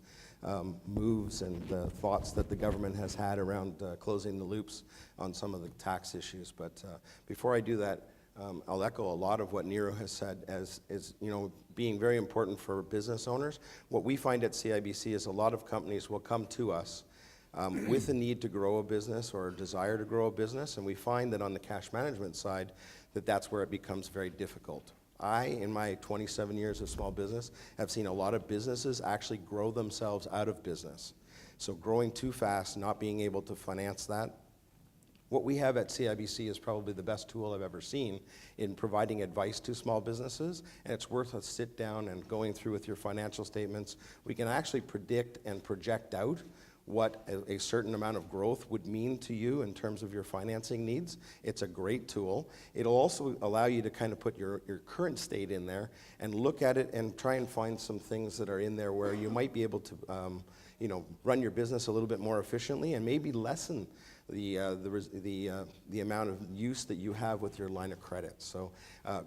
moves and the thoughts that the government has had around closing the loops on some of the tax issues. But before I do that, I'll echo a lot of what Nero has said as being very important for business owners. What we find at CIBC is a lot of companies will come to us with a need to grow a business or a desire to grow a business, and we find that on the cash management side, that's where it becomes very difficult. I, in my 27 years of small business, have seen a lot of businesses actually grow themselves out of business. So growing too fast, not being able to finance that. What we have at CIBC is probably the best tool I've ever seen in providing advice to small businesses, and it's worth a sit down and going through with your financial statements. We can actually predict and project out what a certain amount of growth would mean to you in terms of your financing needs. It's a great tool. It'll also allow you to kind of put your current state in there and look at it and try and find some things that are in there where you might be able to run your business a little bit more efficiently and maybe lessen the amount of use that you have with your line of credit. So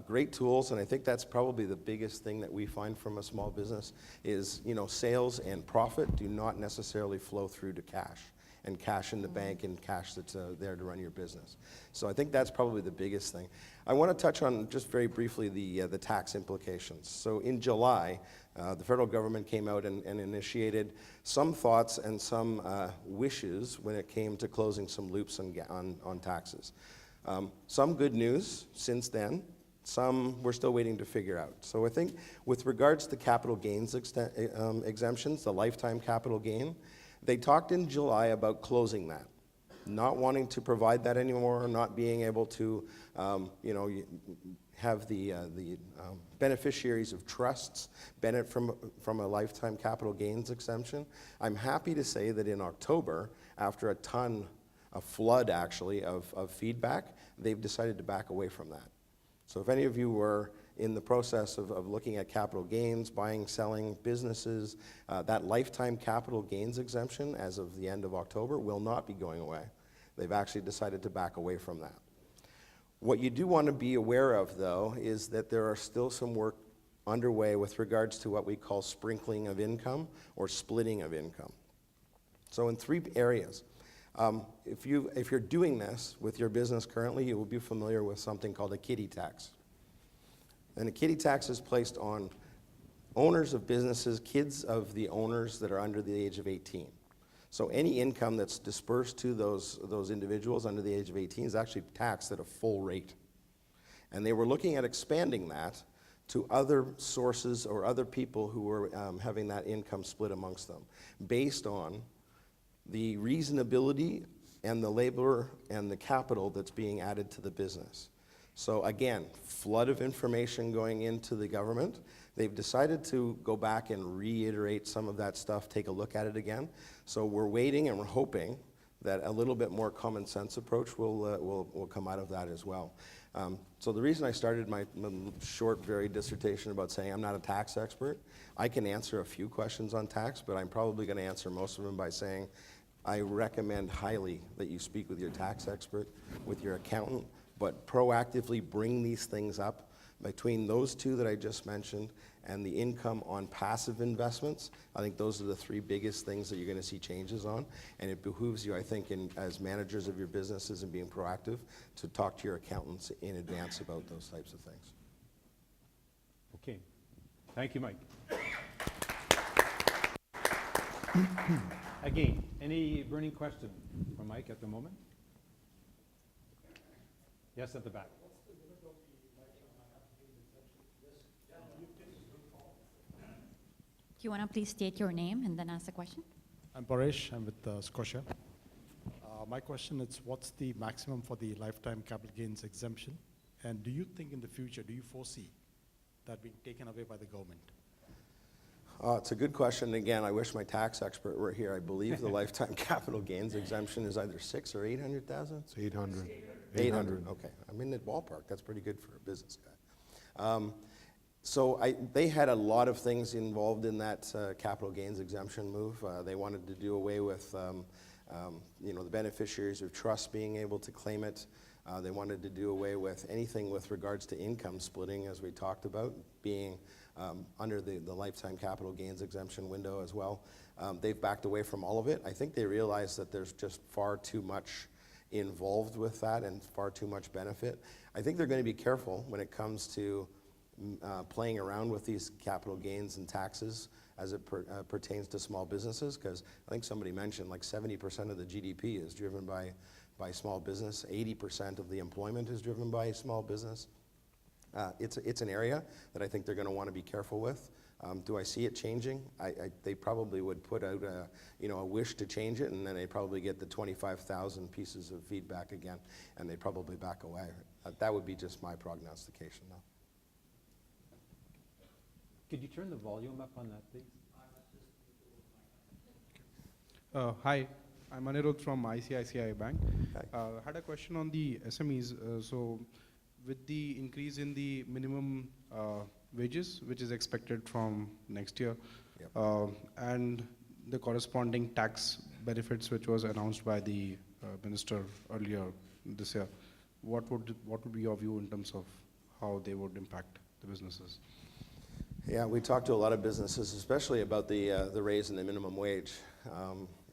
great tools, and I think that's probably the biggest thing that we find from a small business is, sales and profit do not necessarily flow through to cash, and cash in the bank and cash that's there to run your business. So I think that's probably the biggest thing. I want to touch on, just very briefly, the tax implications. So in July, the federal government came out and initiated some thoughts and some wishes when it came to closing some loops on taxes. Some good news since then, some we're still waiting to figure out. So I think with regards to capital gains exemptions, the lifetime capital gain, they talked in July about closing that, not wanting to provide that anymore, not being able to have the beneficiaries of trusts benefit from a lifetime capital gains exemption. I'm happy to say that in October, after a flood actually of feedback, they've decided to back away from that. So if any of you were in the process of looking at capital gains, buying, selling businesses, that lifetime capital gains exemption as of the end of October will not be going away. They've actually decided to back away from that. What you do want to be aware of, though, is that there are still some work underway with regards to what we call sprinkling of income or splitting of income. So in 3 areas. If you're doing this with your business currently, you will be familiar with something called a kiddie tax. And a kiddie tax is placed on owners of businesses, kids of the owners that are under the age of 18. So any income that's dispersed to those individuals under the age of 18 is actually taxed at a full rate. And they were looking at expanding that to other sources or other people who were having that income split amongst them based on the reasonability and the labor and the capital that's being added to the business. So again, flood of information going into the government. They've decided to go back and reiterate some of that stuff, take a look at it again. So we're waiting and we're hoping that a little bit more common sense approach will come out of that as well. So the reason I started my short, very dissertation about saying I'm not a tax expert, I can answer a few questions on tax, but I'm probably going to answer most of them by saying I recommend highly that you speak with your tax expert, with your accountant, but proactively bring these things up. Between those 2 that I just mentioned and the income on passive investments, I think those are the 3 biggest things that you're going to see changes on. And it behooves you, I think, as managers of your businesses and being proactive, to talk to your accountants in advance about those types of things. Okay. Thank you, Mike. Again, any burning question for Mike at the moment? Yes, at the back. Do you want to please state your name and then ask the question? I'm Paresh. I'm with Scotia. My question is, what's the maximum for the lifetime capital gains exemption? And do you think in the future, do you foresee that being taken away by the government? It's a good question. Again, I wish my tax expert were here. I believe the lifetime capital gains exemption is either 600,000 or 800,000. It's 800. 800. Okay, I'm in the ballpark. That's pretty good for a business guy. So they had a lot of things involved in that capital gains exemption move. They wanted to do away with the beneficiaries of trust being able to claim it. They wanted to do away with anything with regards to income splitting, as we talked about, being under the lifetime capital gains exemption window as well. They've backed away from all of it. I think they realize that there's just far too much involved with that and far too much benefit. I think they're going to be careful when it comes to playing around with these capital gains and taxes as it pertains to small businesses, because I think somebody mentioned like 70% of the GDP is driven by small business, 80% of the employment is driven by small business. It's an area that I think they're going to want to be careful with. Do I see it changing? They probably would put out a wish to change it, and then they probably get the 25,000 pieces of feedback again, and they probably back away. That would be just my prognostication, though. Could you turn the volume up on that, please? Hi, I'm Anirudh from ICICI Bank. Hi. Had a question on the SMEs. So with the increase in the minimum wages, which is expected from next year, Yep. and the corresponding tax benefits, which was announced by the minister earlier this year, what would be your view in terms of how they would impact the businesses? Yeah, we talked to a lot of businesses, especially about the raise in the minimum wage.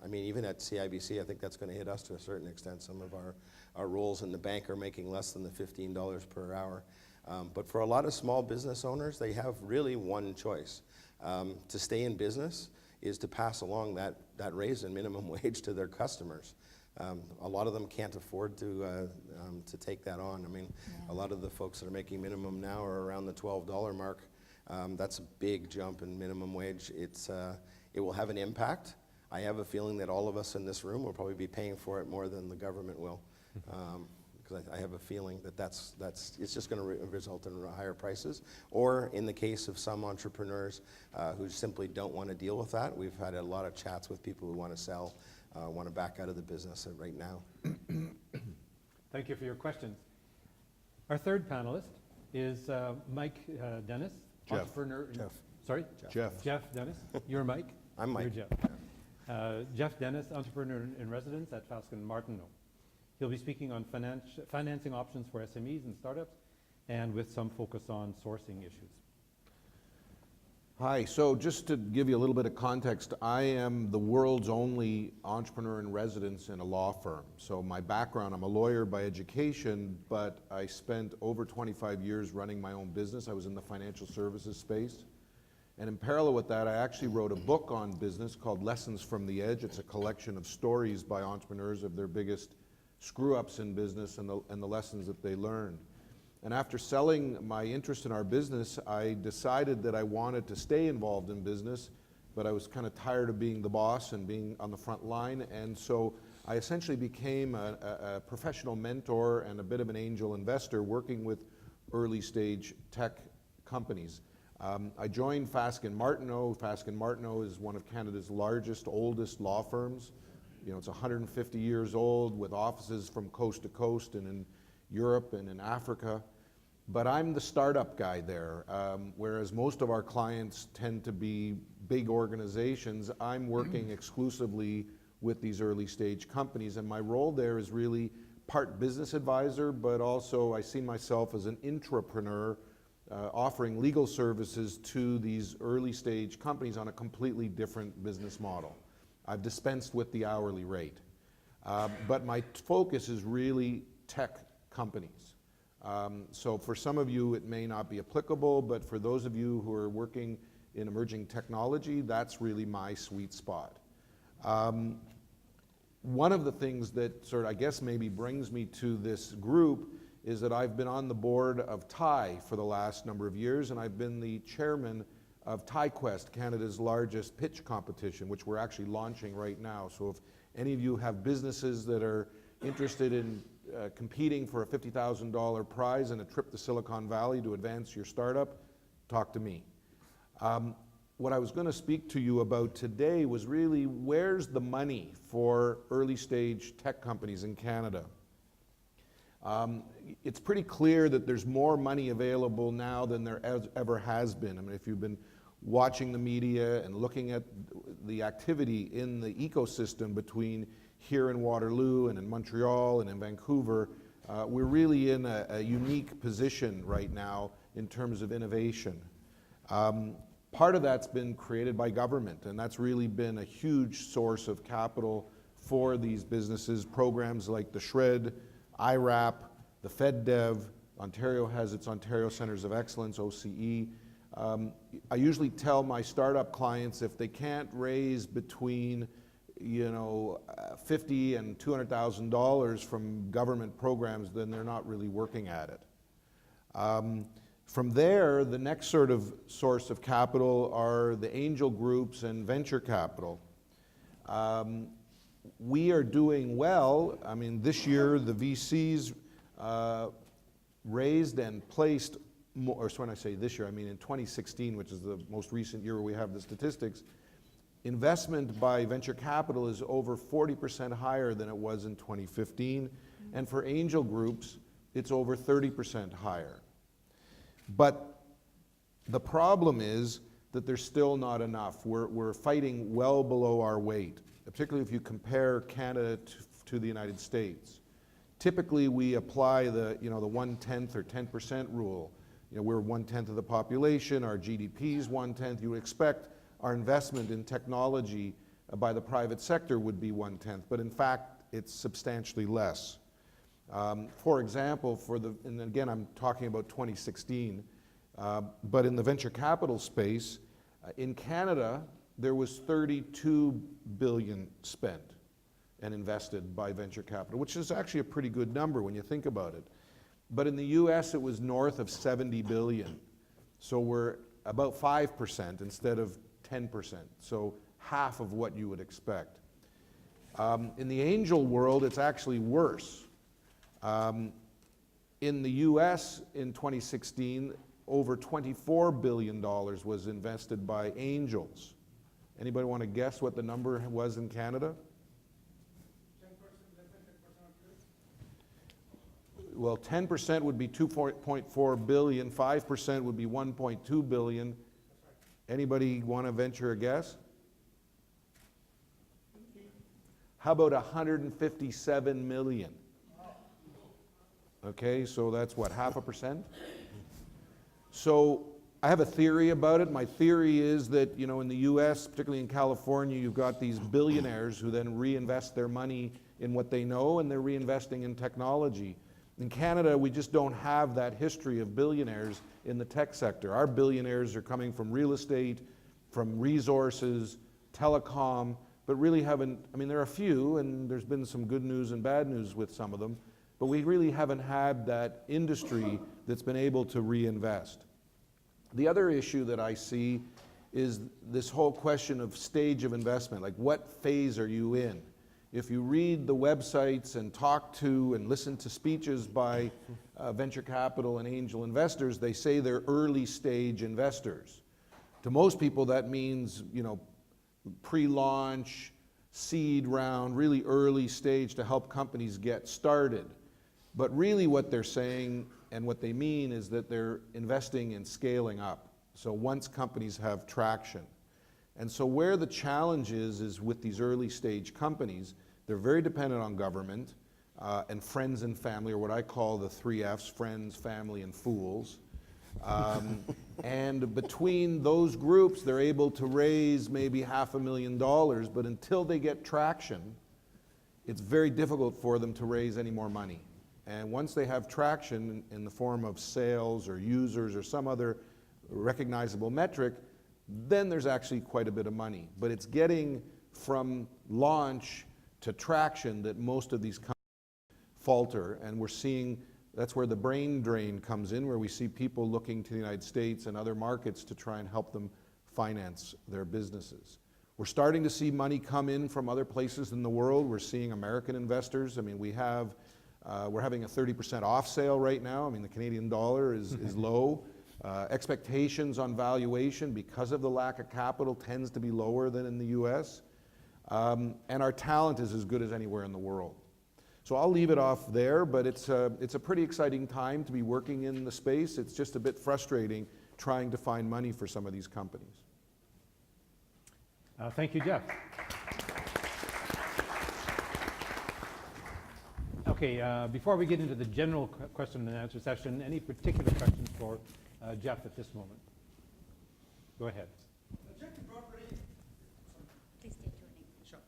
I mean, even at CIBC, I think that's going to hit us to a certain extent. Some of our roles in the bank are making less than the $15 per hour. But for a lot of small business owners, they have really one choice. To stay in business is to pass along that raise in minimum wage to their customers. A lot of them can't afford to take that on. I mean, a lot of the folks that are making minimum now are around the $12 mark. That's a big jump in minimum wage. It will have an impact. I have a feeling that all of us in this room will probably be paying for it more than the government will, because I have a feeling that it's just going to result in higher prices. Or in the case of some entrepreneurs who simply don't want to deal with that, we've had a lot of chats with people who want to sell, want to back out of the business right now. Thank you for your questions. Our third panelist is Mike Dennis, Jeff. entrepreneur. Jeff. Sorry? Jeff. Jeff Dennis. You're Mike? I'm Mike. You're Jeff. Jeff Dennis, entrepreneur in residence at Fasken Martineau. He'll be speaking on financing options for SMEs and startups, and with some focus on sourcing issues. Hi, so just to give you a little bit of context, I am the world's only entrepreneur in residence in a law firm. So my background, I'm a lawyer by education, but I spent over 25 years running my own business. I was in the financial services space. And in parallel with that, I actually wrote a book on business called Lessons from the Edge. It's a collection of stories by entrepreneurs of their biggest screw-ups in business and the lessons that they learned. And after selling my interest in our business, I decided that I wanted to stay involved in business, but I was kind of tired of being the boss and being on the front line. And so I essentially became a professional mentor and a bit of an angel investor working with early stage tech companies. I joined Fasken Martineau. Fasken Martineau is one of Canada's largest, oldest law firms. You know, it's 150 years old with offices from coast to coast and in Europe and in Africa. But I'm the startup guy there, whereas most of our clients tend to be big organizations. I'm working exclusively with these early stage companies, and my role there is really part business advisor, but also I see myself as an intrapreneur, offering legal services to these early stage companies on a completely different business model. I've dispensed with the hourly rate. But my focus is really tech companies. So for some of you, it may not be applicable, but for those of you who are working in emerging technology, that's really my sweet spot. One of the things that sort of, I guess, maybe brings me to this group is that I've been on the board of TIE for the last number of years, and I've been the chairman of TIEquest, Canada's largest pitch competition, which we're actually launching right now. So if any of you have businesses that are interested in competing for a $50,000 prize and a trip to Silicon Valley to advance your startup, talk to me. What I was going to speak to you about today was really where's the money for early stage tech companies in Canada. It's pretty clear that there's more money available now than there ever has been. I mean, if you've been watching the media and looking at the activity in the ecosystem between here in Waterloo and in Montreal and in Vancouver, we're really in a unique position right now in terms of innovation. Part of that's been created by government, and that's really been a huge source of capital for these businesses, programs like the SHRED, IRAP, the FedDev. Ontario has its Ontario Centres of Excellence, OCE. I usually tell my startup clients if they can't raise between $50,000 and $200,000 from government programs, then they're not really working at it. From there, the next sort of source of capital are the angel groups and venture capital. We are doing well. I mean, this year the VCs raised and placed more, or so when I say this year, I mean in 2016, which is the most recent year where we have the statistics, investment by venture capital is over 40% higher than it was in 2015. And for angel groups, it's over 30% higher. But the problem is that there's still not enough. We're fighting well below our weight, particularly if you compare Canada to the United States. Typically, we apply the 1/10 or 10% rule. We're 1/10 of the population, our GDP is 1/10. You would expect our investment in technology by the private sector would be 1/10, but in fact, it's substantially less. For example, and again, I'm talking about 2016, but in the venture capital space, in Canada, there was $32 billion spent and invested by venture capital, which is actually a pretty good number when you think about it. But in the US, it was north of 70 billion. So we're about 5% instead of 10%, so half of what you would expect. In the angel world, it's actually worse. In the US in 2016, over $24 billion was invested by angels. Anybody want to guess what the number was in Canada? 10%, less than 10% of this? Well, 10% would be 2.4 billion, 5% would be 1.2 billion. Anybody want to venture a guess? How about 157 million? Okay, so that's what, 0.5%? So I have a theory about it. My theory is that, in the US, particularly in California, you've got these billionaires who then reinvest their money in what they know, and they're reinvesting in technology. In Canada, we just don't have that history of billionaires in the tech sector. Our billionaires are coming from real estate, from resources, telecom, but really haven't, there are a few, and there's been some good news and bad news with some of them, but we really haven't had that industry that's been able to reinvest. The other issue that I see is this whole question of stage of investment, like what phase are you in? If you read the websites and talk to and listen to speeches by venture capital and angel investors, they say they're early stage investors. To most people that means, pre-launch, seed round, really early stage to help companies get started. But really what they're saying and what they mean is that they're investing in scaling up. So once companies have traction. And so where the challenge is with these early stage companies, they're very dependent on government and friends and family, or what I call the 3 Fs, friends, family, and fools. And between those groups, they're able to raise maybe $500,000, but until they get traction, it's very difficult for them to raise any more money. And once they have traction in the form of sales or users or some other recognizable metric, then there's actually quite a bit of money. But it's getting from launch to traction that most of these companies falter, and we're seeing that's where the brain drain comes in, where we see people looking to the United States and other markets to try and help them finance their businesses. We're starting to see money come in from other places in the world. We're seeing American investors. We're having a 30% off sale right now. The Canadian dollar is low. Expectations on valuation because of the lack of capital tends to be lower than in the US. And our talent is as good as anywhere in the world. So I'll leave it off there, but it's a pretty exciting time to be working in the space. It's just a bit frustrating trying to find money for some of these companies. Thank you, Jeff. Okay, before we get into the general question and answer session, any particular questions for Jeff at this moment? Go ahead. Please state your name.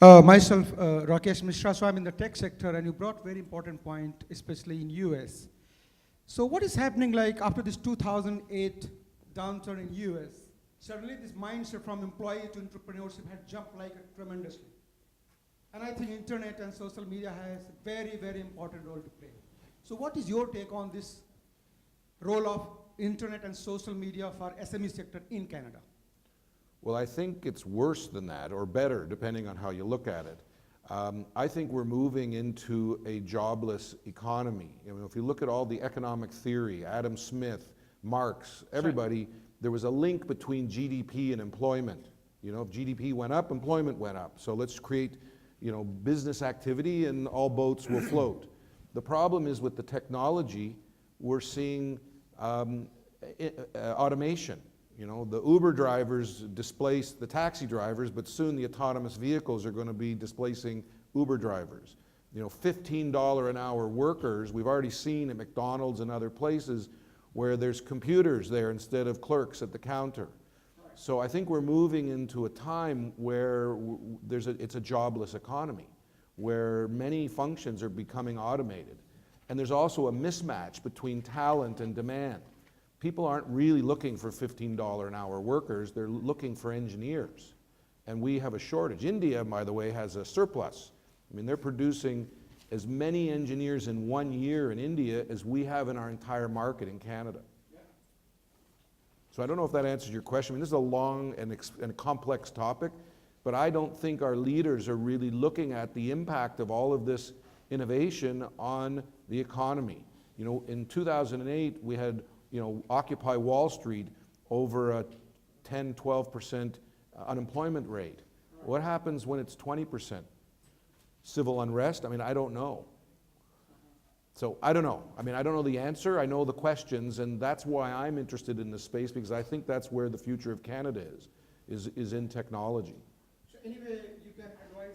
Myself, Rakesh Mishra, so I'm in the tech sector, and you brought very important point, especially in US. So what is happening like after this 2008 downturn in US? Suddenly this mindset from employee to entrepreneurship had jumped like tremendously. And I think internet and social media has a very, very important role to play. So what is your take on this role of internet and social media for SME sector in Canada? Well, I think it's worse than that, or better, depending on how you look at it. I think we're moving into a jobless economy. You know, if you look at all the economic theory, Adam Smith, Marx, everybody, there was a link between GDP and employment. You know, if GDP went up, employment went up. So let's create, you know, business activity and all boats will float. The problem is with the technology, we're seeing automation. You know, the Uber drivers displace the taxi drivers, but soon the autonomous vehicles are going to be displacing Uber drivers. You know, $15 an hour workers, we've already seen at McDonald's and other places where there's computers there instead of clerks at the counter. So I think we're moving into a time where it's a jobless economy, where many functions are becoming automated. And there's also a mismatch between talent and demand. People aren't really looking for $15 an hour workers, they're looking for engineers. And we have a shortage. India, by the way, has a surplus. I mean, they're producing as many engineers in 1 year in India as we have in our entire market in Canada. So I don't know if that answers your question. I mean, this is a long and complex topic, but I don't think our leaders are really looking at the impact of all of this innovation on the economy. You know, in 2008, we had, you know, Occupy Wall Street over a 10, 12% unemployment rate. What happens when it's 20%? Civil unrest? I mean, I don't know. So I don't know. I mean, I don't know the answer. I know the questions, and that's why I'm interested in this space, because I think that's where the future of Canada is in technology. So anyway, you can advise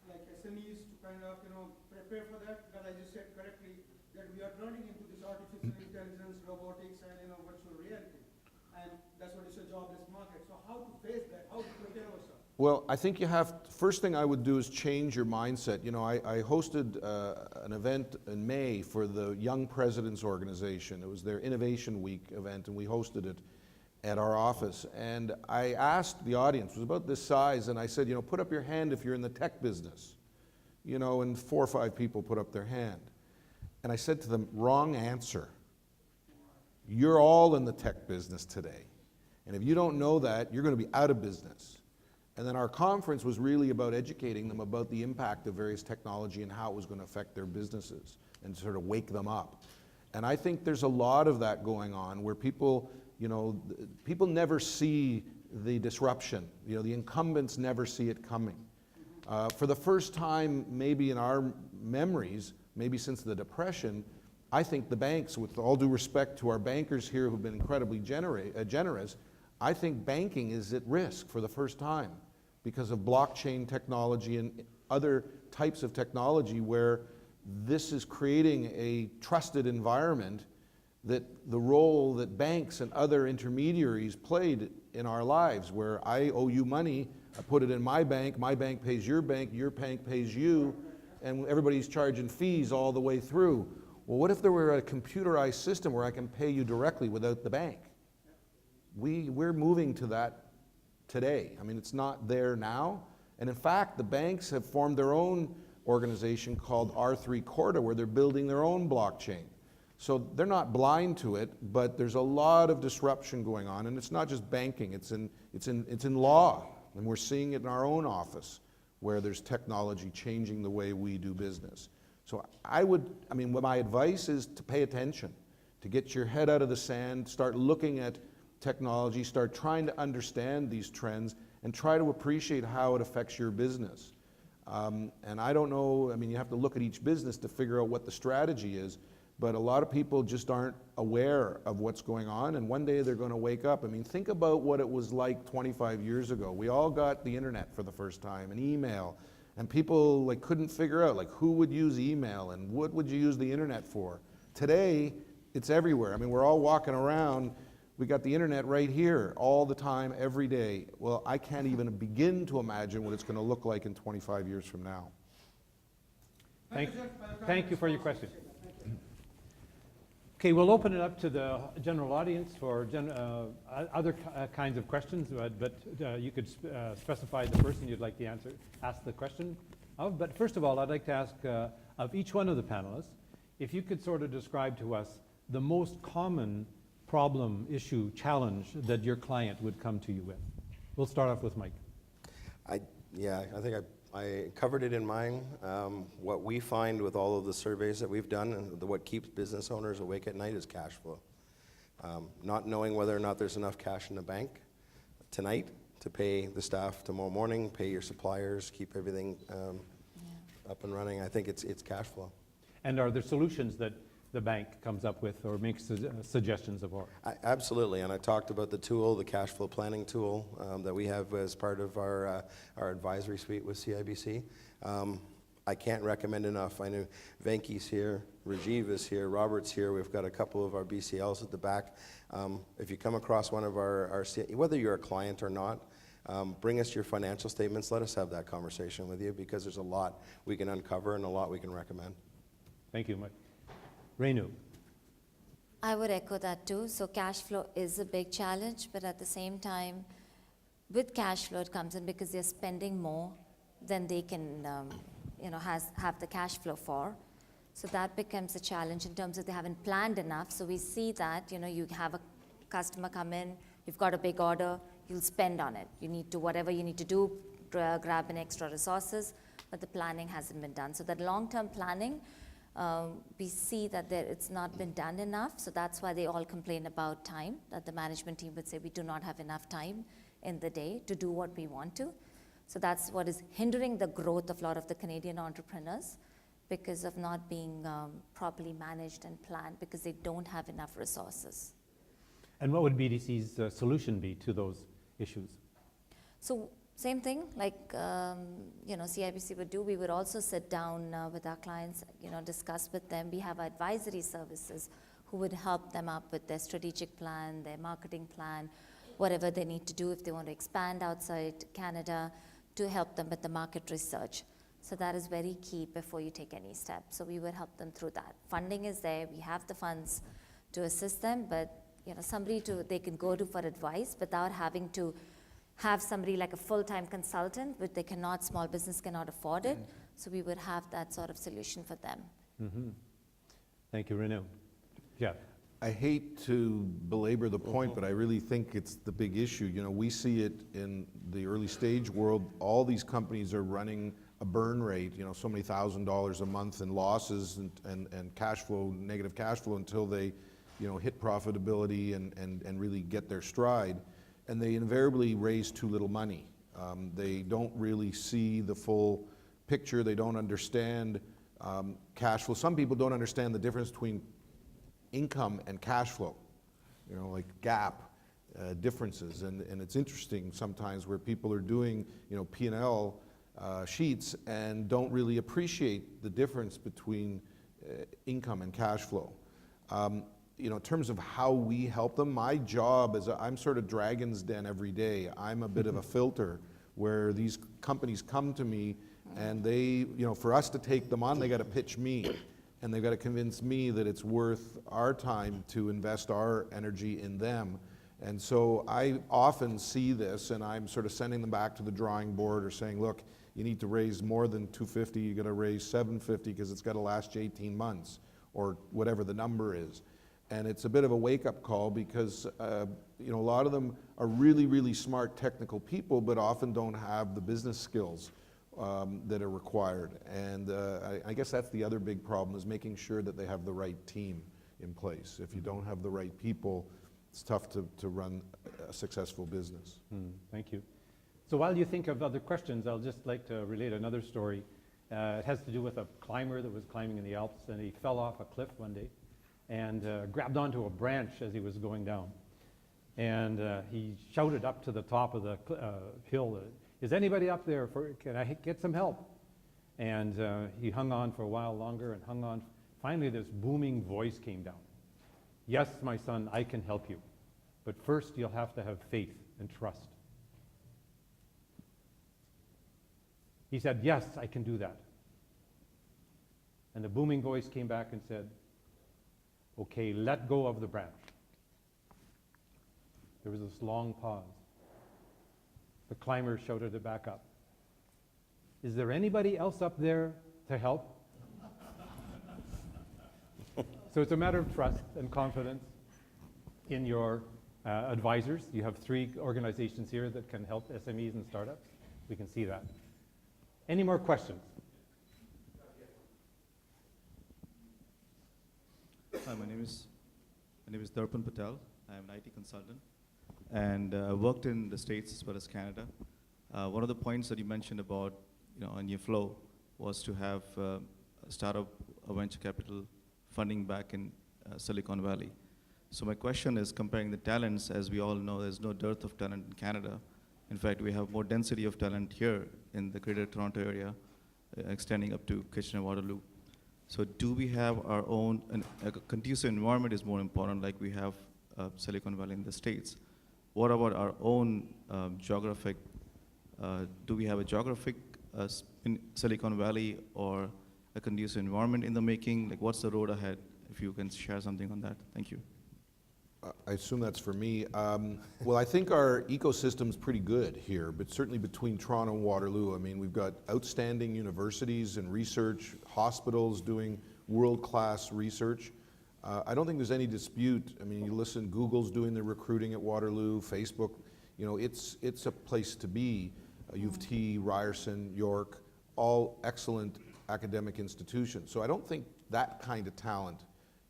like SMEs to kind of, you know, prepare for that, because as you said correctly, that we are turning into this artificial intelligence, robotics, and, you know, virtual reality. And that's what is a jobless market. So how to face that? How to prepare ourselves? Well, I think you have, first thing I would do is change your mindset. You know, I hosted an event in May for the Young Presidents Organization. It was their Innovation Week event, and we hosted it at our office. And I asked the audience, it was about this size, and I said, you know, put up your hand if you're in the tech business. You know, and 4 or 5 people put up their hand. And I said to them, wrong answer. You're all in the tech business today. And if you don't know that, you're going to be out of business. And then our conference was really about educating them about the impact of various technology and how it was going to affect their businesses and sort of wake them up. And I think there's a lot of that going on where people, you know, people never see the disruption. You know, the incumbents never see it coming. For the first time, maybe in our memories, maybe since the Depression, I think the banks, with all due respect to our bankers here who've been incredibly generous, I think banking is at risk for the first time because of blockchain technology and other types of technology where this is creating a trusted environment that the role that banks and other intermediaries played in our lives, where I owe you money, I put it in my bank pays your bank pays you, and everybody's charging fees all the way through. Well, what if there were a computerized system where I can pay you directly without the bank? We're moving to that today. I mean, it's not there now. And in fact, the banks have formed their own organization called R3 Corda, where they're building their own blockchain. So they're not blind to it, but there's a lot of disruption going on. And it's not just banking, it's in law. And we're seeing it in our own office, where there's technology changing the way we do business. So my advice is to pay attention, to get your head out of the sand, start looking at technology, start trying to understand these trends, and try to appreciate how it affects your business. And I don't know, I mean, you have to look at each business to figure out what the strategy is, but a lot of people just aren't aware of what's going on, and one day they're going to wake up. I mean, think about what it was like 25 years ago. We all got the internet for the first time, and email, and people like couldn't figure out like who would use email and what would you use the internet for. Today, it's everywhere. I mean, we're all walking around we got the internet right here all the time, every day. Well, I can't even begin to imagine what it's going to look like in 25 years from now. Thank you for your question. Okay, we'll open it up to the general audience for other kinds of questions, but you could specify the person you'd like to ask the question of. But first of all, I'd like to ask of each one of the panelists, if you could sort of describe to us the most common problem, issue, challenge that your client would come to you with. We'll start off with Mike. I think I covered it in mine. What we find with all of the surveys that we've done and what keeps business owners awake at night is cash flow. Not knowing whether or not there's enough cash in the bank tonight to pay the staff tomorrow morning, pay your suppliers, keep everything up and running. I think it's cash flow. And are there solutions that the bank comes up with or makes suggestions of? Absolutely, and I talked about the tool, the cash flow planning tool that we have as part of our advisory suite with CIBC. I can't recommend enough. I know Venki's here, Rajiv is here, Robert's here. We've got a couple of our BCLs at the back. If you come across one of our whether you're a client or not, bring us your financial statements. Let us have that conversation with you because there's a lot we can uncover and a lot we can recommend. Thank you, Mike. Renu. I would echo that too. So cash flow is a big challenge, but at the same time, with cash flow it comes in because they're spending more than they can have the cash flow for. So that becomes a challenge in terms of they haven't planned enough. So we see that, you have a customer come in, you've got a big order, you'll spend on it. You need to, whatever you need to do, grab in extra resources, but the planning hasn't been done. So that long-term planning, we see that it's not been done enough, so that's why they all complain about time, that the management team would say we do not have enough time in the day to do what we want to. So that's what is hindering the growth of a lot of the Canadian entrepreneurs because of not being properly managed and planned because they don't have enough resources. And what would BDC's solution be to those issues? So same thing, like CIBC would do. We would also sit down with our clients, discuss with them. We have advisory services who would help them up with their strategic plan, their marketing plan, whatever they need to do if they want to expand outside Canada, to help them with the market research. So that is very key before you take any step. So we would help them through that. Funding is there. We have the funds to assist them, but somebody they can go to for advice without having to have somebody like a full-time consultant, which small business cannot afford it. So we would have that sort of solution for them. Mm-hmm. Thank you, Renu. Jeff. I hate to belabor the point, but I really think it's the big issue. We see it in the early stage world. All these companies are running a burn rate, so many $1,000s a month in losses and cash flow, negative cash flow until they, hit profitability and really get their stride. And they invariably raise too little money. They don't really see the full picture. They don't understand cash flow. Some people don't understand the difference between income and cash flow, like gap differences. And it's interesting sometimes where people are doing, P&L sheets and don't really appreciate the difference between income and cash flow. In terms of how we help them, my job is I'm sort of dragon's den every day. I'm a bit of a filter where these companies come to me and they, for us to take them on, they got to pitch me and they've got to convince me that it's worth our time to invest our energy in them. And so I often see this and I'm sort of sending them back to the drawing board or saying, look, you need to raise more than 250, you got to raise 750 because it's got to last you 18 months or whatever the number is. And it's a bit of a wake-up call because a lot of them are really, really smart technical people, but often don't have the business skills that are required. And I guess that's the other big problem is making sure that they have the right team in place. If you don't have the right people, it's tough to run a successful business. Thank you. So while you think of other questions, I'll just like to relate another story. It has to do with a climber that was climbing in the Alps, and he fell off a cliff one day and grabbed onto a branch as he was going down. And he shouted up to the top of the hill, is anybody up there? Can I get some help? And he hung on for a while longer and hung on. Finally, this booming voice came down. Yes, my son, I can help you. But first, you'll have to have faith and trust. He said, yes, I can do that. And the booming voice came back and said, okay, let go of the branch. There was this long pause. The climber shouted it back up. Is there anybody else up there to help? So it's a matter of trust and confidence in your advisors. You have 3 organizations here that can help SMEs and startups. We can see that. Any more questions? Hi, my name is Darpan Patel. I am an IT consultant, and I worked in the States as well as Canada. One of the points that you mentioned about, in your flow was to have a startup, a venture capital funding back in Silicon Valley. So my question is, comparing the talents, as we all know, there's no dearth of talent in Canada. In fact, we have more density of talent here in the Greater Toronto area, extending up to Kitchener-Waterloo. So do we have our own, a conducive environment is more important, like we have Silicon Valley in the States. What about our own geographic, do we have a geographic in Silicon Valley or a conducive environment in the making? Like, what's the road ahead? If you can share something on that. Thank you. I assume that's for me. Well, I think our ecosystem's pretty good here, but certainly between Toronto and Waterloo, I mean, we've got outstanding universities and research, hospitals doing world-class research. I don't think there's any dispute. I mean, you listen, Google's doing the recruiting at Waterloo, Facebook, it's a place to be. U of T, Ryerson, York, all excellent academic institutions. So I don't think that kind of talent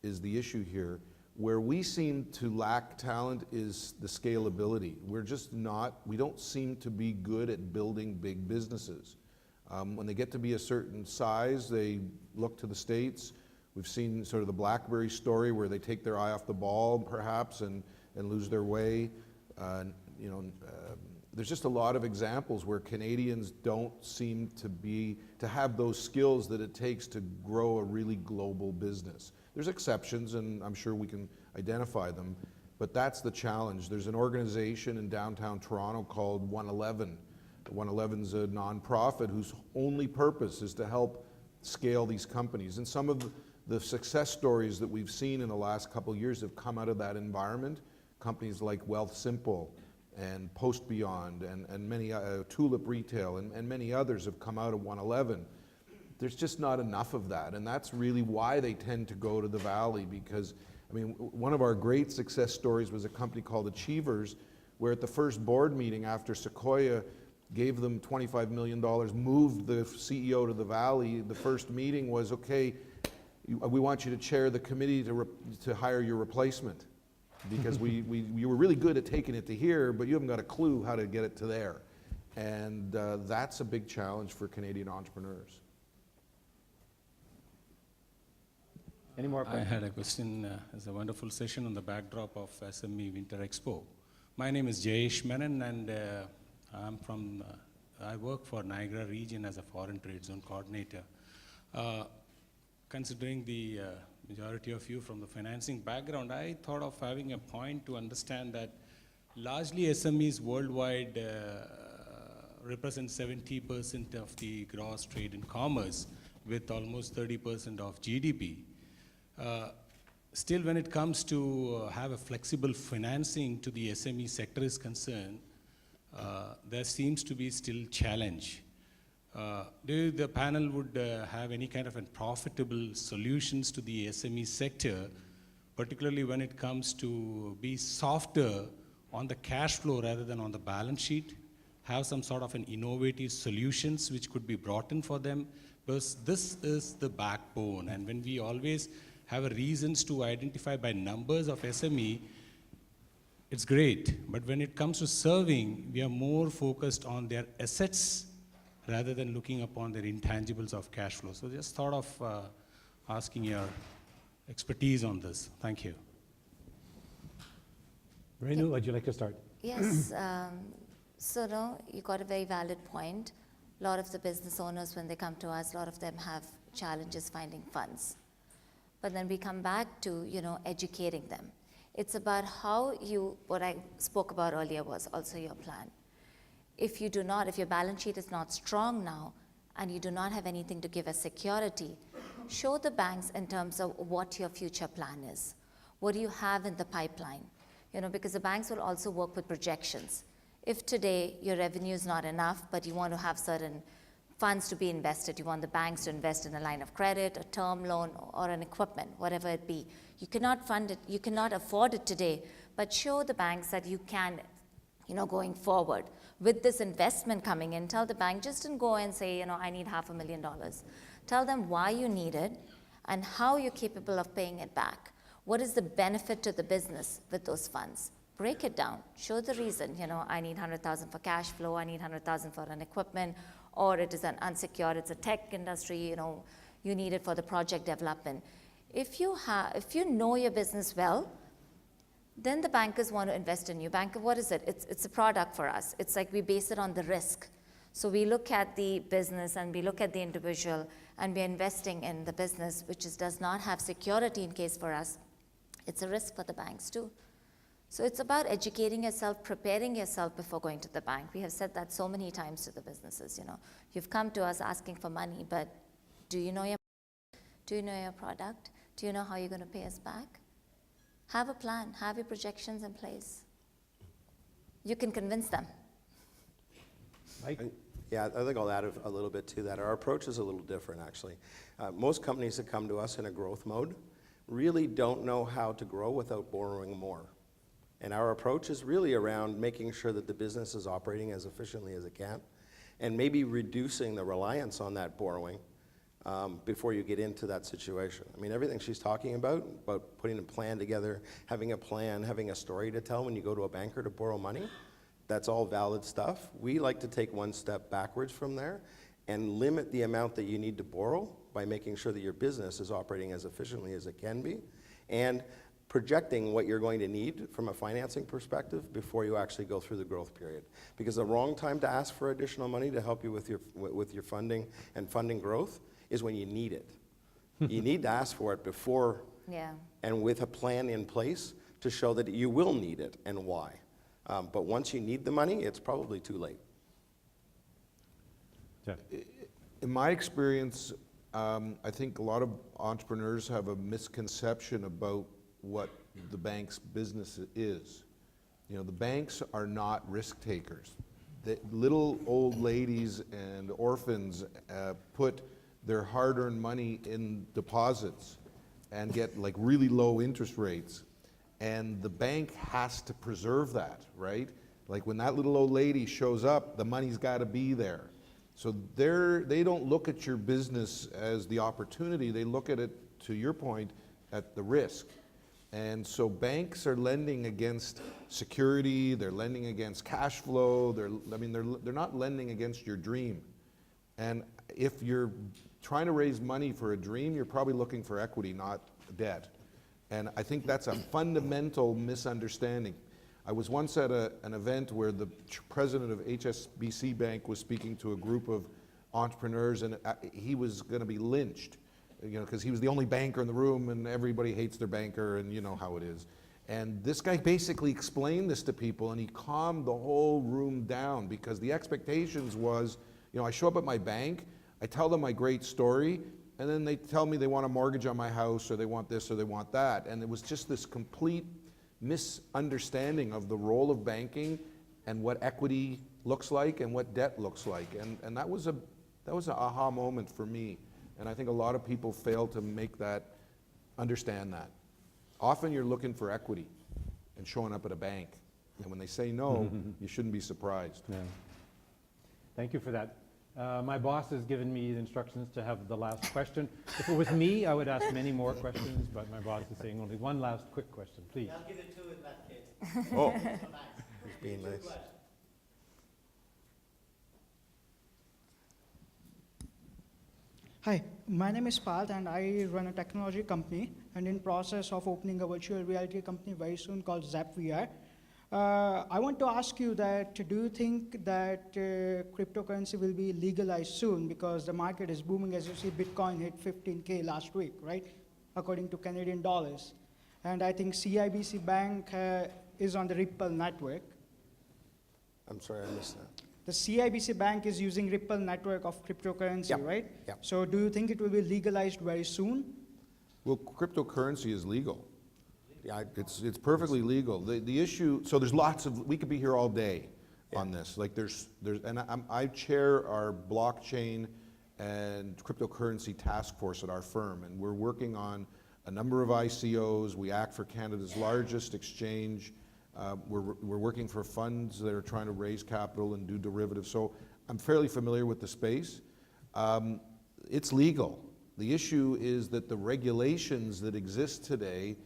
is the issue here. Where we seem to lack talent is the scalability. We're just not, we don't seem to be good at building big businesses. When they get to be a certain size, they look to the States. We've seen sort of the BlackBerry story where they take their eye off the ball, perhaps, and lose their way. There's just a lot of examples where Canadians don't seem to have those skills that it takes to grow a really global business. There's exceptions, and I'm sure we can identify them, but that's the challenge. There's an organization in downtown Toronto called 111. 111's a nonprofit whose only purpose is to help scale these companies. And some of the success stories that we've seen in the last couple of years have come out of that environment. Companies like Wealth Simple and Post Beyond and many, Tulip Retail and many others have come out of 111. There's just not enough of that, and that's really why they tend to go to the Valley, because, I mean, one of our great success stories was a company called Achievers, where at the first board meeting after Sequoia gave them $25 million, moved the CEO to the Valley. The first meeting was, okay, we want you to chair the committee to hire your replacement, because we were really good at taking it to here, but you haven't got a clue how to get it to there. And that's a big challenge for Canadian entrepreneurs. Any more questions? I had a question as a wonderful session on the backdrop of SME Winter Expo. My name is Jayesh Menon, and I work for Niagara region as a foreign trade zone coordinator. Considering the majority of you from the financing background, I thought of having a point to understand that largely SMEs worldwide represent 70% of the gross trade and commerce, with almost 30% of GDP. Still, when it comes to have a flexible financing to the SME sector is concerned, there seems to be still challenge. Do the panel would have any kind of profitable solutions to the SME sector, particularly when it comes to be softer on the cash flow rather than on the balance sheet, have some sort of an innovative solutions which could be brought in for them, because this is the backbone. And when we always have reasons to identify by numbers of SME, it's great. But when it comes to serving, we are more focused on their assets rather than looking upon their intangibles of cash flow. So just thought of asking your expertise on this. Thank you. Renu, would you like to start? Yes. So no, you got a very valid point. A lot of the business owners, when they come to us, a lot of them have challenges finding funds. But then we come back to, educating them. It's about how you, what I spoke about earlier was also your plan. If you do not, if your balance sheet is not strong now, and you do not have anything to give as security, show the banks in terms of what your future plan is. What do you have in the pipeline? Because the banks will also work with projections. If today your revenue is not enough, but you want to have certain funds to be invested, you want the banks to invest in a line of credit, a term loan, or an equipment, whatever it be. You cannot fund it, you cannot afford it today, but show the banks that you can, going forward. With this investment coming in, tell the bank, just don't go and say, I need $500,000. Tell them why you need it and how you're capable of paying it back. What is the benefit to the business with those funds? Break it down, show the reason, I need $100,000 for cash flow, I need $100,000 for an equipment, or it is an unsecured, it's a tech industry, you need it for the project development. If you know your business well, then the bankers want to invest in you. Banker, what is it? It's a product for us. It's like we base it on the risk. So we look at the business and we look at the individual and we're investing in the business, which does not have security in case for us. It's a risk for the banks too. So it's about educating yourself, preparing yourself before going to the bank. We have said that so many times to the businesses, You've come to us asking for money, but do you know your product? Do you know how you're going to pay us back? Have a plan, have your projections in place. You can convince them. Yeah, I think I'll add a little bit to that. Our approach is a little different, actually. Most companies that come to us in a growth mode really don't know how to grow without borrowing more. And our approach is really around making sure that the business is operating as efficiently as it can, and maybe reducing the reliance on that borrowing before you get into that situation. I mean, everything she's talking about putting a plan together, having a plan, having a story to tell when you go to a banker to borrow money, that's all valid stuff. We like to take one step backwards from there and limit the amount that you need to borrow by making sure that your business is operating as efficiently as it can be, and projecting what you're going to need from a financing perspective before you actually go through the growth period. Because the wrong time to ask for additional money to help you with your funding and funding growth is when you need it. You need to ask for it before and with a plan in place to show that you will need it and why. But once you need the money, it's probably too late. In my experience, I think a lot of entrepreneurs have a misconception about what the bank's business is. The banks are not risk takers. The little old ladies and orphans put their hard-earned money in deposits and get like really low interest rates. And the bank has to preserve that, right? Like when that little old lady shows up, the money's got to be there. So they don't look at your business as the opportunity. They look at it, to your point, at the risk. And so banks are lending against security. They're lending against cash flow. They're not lending against your dream. And if you're trying to raise money for a dream, you're probably looking for equity, not debt. And I think that's a fundamental misunderstanding. I was once at an event where the president of HSBC Bank was speaking to a group of entrepreneurs, and he was going to be lynched, because he was the only banker in the room, and everybody hates their banker, and you know how it is. And this guy basically explained this to people, and he calmed the whole room down, because the expectations was, I show up at my bank, I tell them my great story, and then they tell me they want a mortgage on my house, or they want this, or they want that. And it was just this complete misunderstanding of the role of banking and what equity looks like and what debt looks like. And that was an aha moment for me. And I think a lot of people fail to understand that. Often you're looking for equity and showing up at a bank. And when they say no, you shouldn't be surprised. Yeah. Thank you for that. My boss has given me the instructions to have the last question. If it was me, I would ask many more questions, but my boss is saying only one last quick question, please. I'll give it two in that case. Oh, So nice. he's being nice. Hi, my name is Parth and I run a technology company and in process of opening a virtual reality company very soon called Zap VR. I want to ask you that, do you think that cryptocurrency will be legalized soon, because the market is booming? As you see, Bitcoin hit 15K last week, right? According to Canadian dollars. and I think CIBC Bank is on the Ripple network. I'm sorry, I missed that. The CIBC Bank is using Ripple network of cryptocurrency, Yep, right? yep. So do you think it will be legalized very soon? Well, cryptocurrency is legal. Yeah, it's perfectly legal. The issue, so there's lots of, we could be here all day on this. Like and I chair our blockchain and cryptocurrency task force at our firm, and we're working on a number of ICOs. We act for Canada's largest exchange. We're working for funds that are trying to raise capital and do derivatives. So I'm fairly familiar with the space. It's legal. The issue is that the regulations that exist today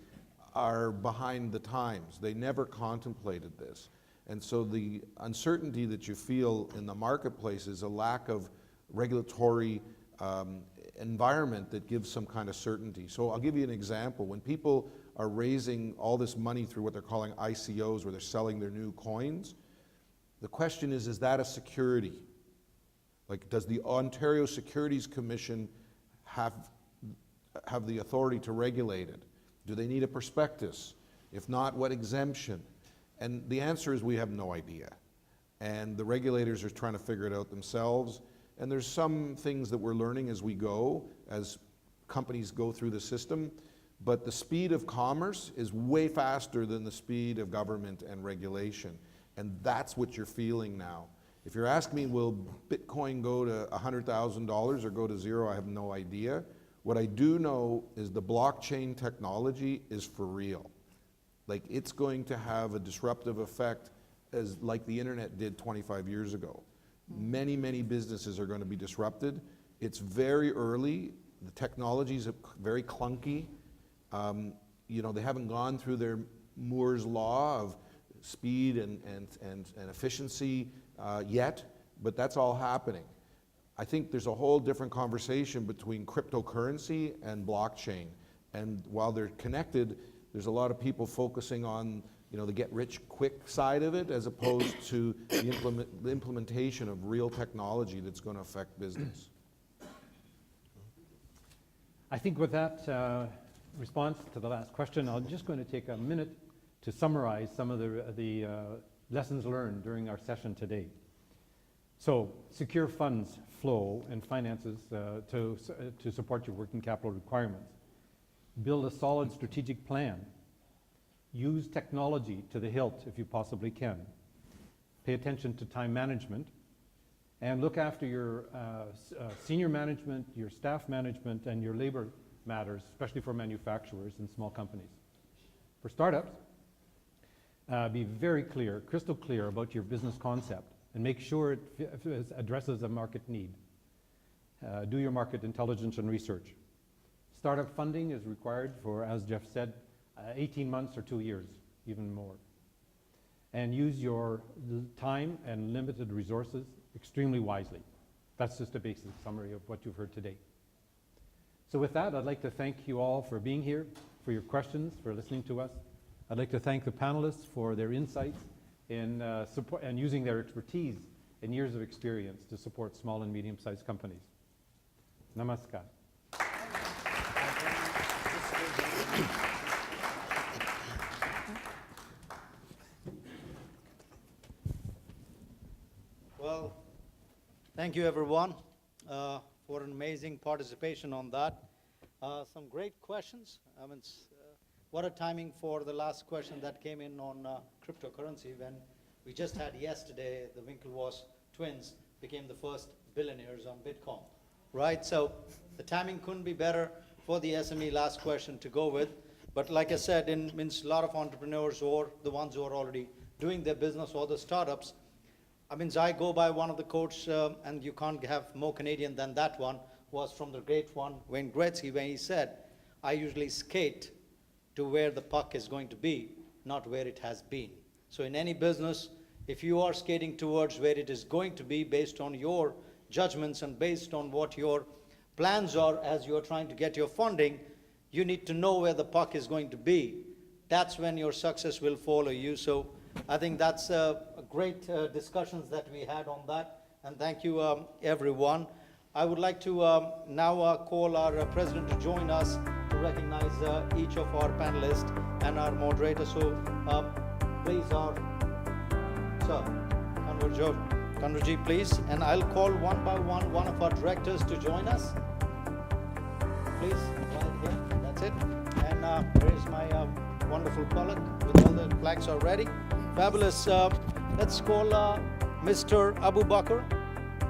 are behind the times. They never contemplated this. And so the uncertainty that you feel in the marketplace is a lack of regulatory environment that gives some kind of certainty. So I'll give you an example. When people are raising all this money through what they're calling ICOs, where they're selling their new coins, the question is that a security? Like, does the Ontario Securities Commission have the authority to regulate it? Do they need a prospectus? If not, what exemption? And the answer is we have no idea. And the regulators are trying to figure it out themselves. And there's some things that we're learning as we go, as companies go through the system. But the speed of commerce is way faster than the speed of government and regulation. And that's what you're feeling now. If you're asking me, will Bitcoin go to $100,000 or go to zero, I have no idea. What I do know is the blockchain technology is for real. Like, it's going to have a disruptive effect as like the internet did 25 years ago. Many, many businesses are going to be disrupted. It's very early. The technologies are very clunky. You know, they haven't gone through their Moore's law of speed and efficiency yet, but that's all happening. I think there's a whole different conversation between cryptocurrency and blockchain. And while they're connected, there's a lot of people focusing on, you know, the get-rich-quick side of it, as opposed to the implementation of real technology that's going to affect business. I think with that response to the last question, I'm just going to take a minute to summarize some of the lessons learned during our session today. So, secure funds flow and finances to support your working capital requirements. Build a solid strategic plan. Use technology to the hilt if you possibly can. Pay attention to time management. And look after your senior management, your staff management, and your labor matters, especially for manufacturers and small companies. For startups, be very clear, crystal clear about your business concept and make sure it addresses a market need. Do your market intelligence and research. Startup funding is required for, as Jeff said, 18 months or 2 years, even more. And use your time and limited resources extremely wisely. That's just a basic summary of what you've heard today. So with that, I'd like to thank you all for being here, for your questions, for listening to us. I'd like to thank the panelists for their insights in support and using their expertise and years of experience to support small and medium-sized companies. Namaskar. Well, thank you everyone for an amazing participation on that. Some great questions. I mean, what a timing for the last question that came in on cryptocurrency, when we just had yesterday the Winklevoss twins became the first billionaires on Bitcoin, right? So the timing couldn't be better for the SME last question to go with. But like I said, means a lot of entrepreneurs, or the ones who are already doing their business, or the startups, I mean, I go by one of the quotes, and you can't have more Canadian than that one, was from the great one, Wayne Gretzky, when he said, I usually skate to where the puck is going to be, not where it has been. So in any business, if you are skating towards where it is going to be based on your judgments and based on what your plans are as you are trying to get your funding, you need to know where the puck is going to be. That's when your success will follow you. So I think that's a great discussions that we had on that. And thank you, everyone. I would like to now call our president to join us to recognize each of our panelists and our moderator. So please, sir, Kanwarji, please. And I'll call one by one of our directors to join us. Please, right here. That's it. And here's my wonderful colleague with all the flags already. Fabulous. Let's call Mr. Abu Bakr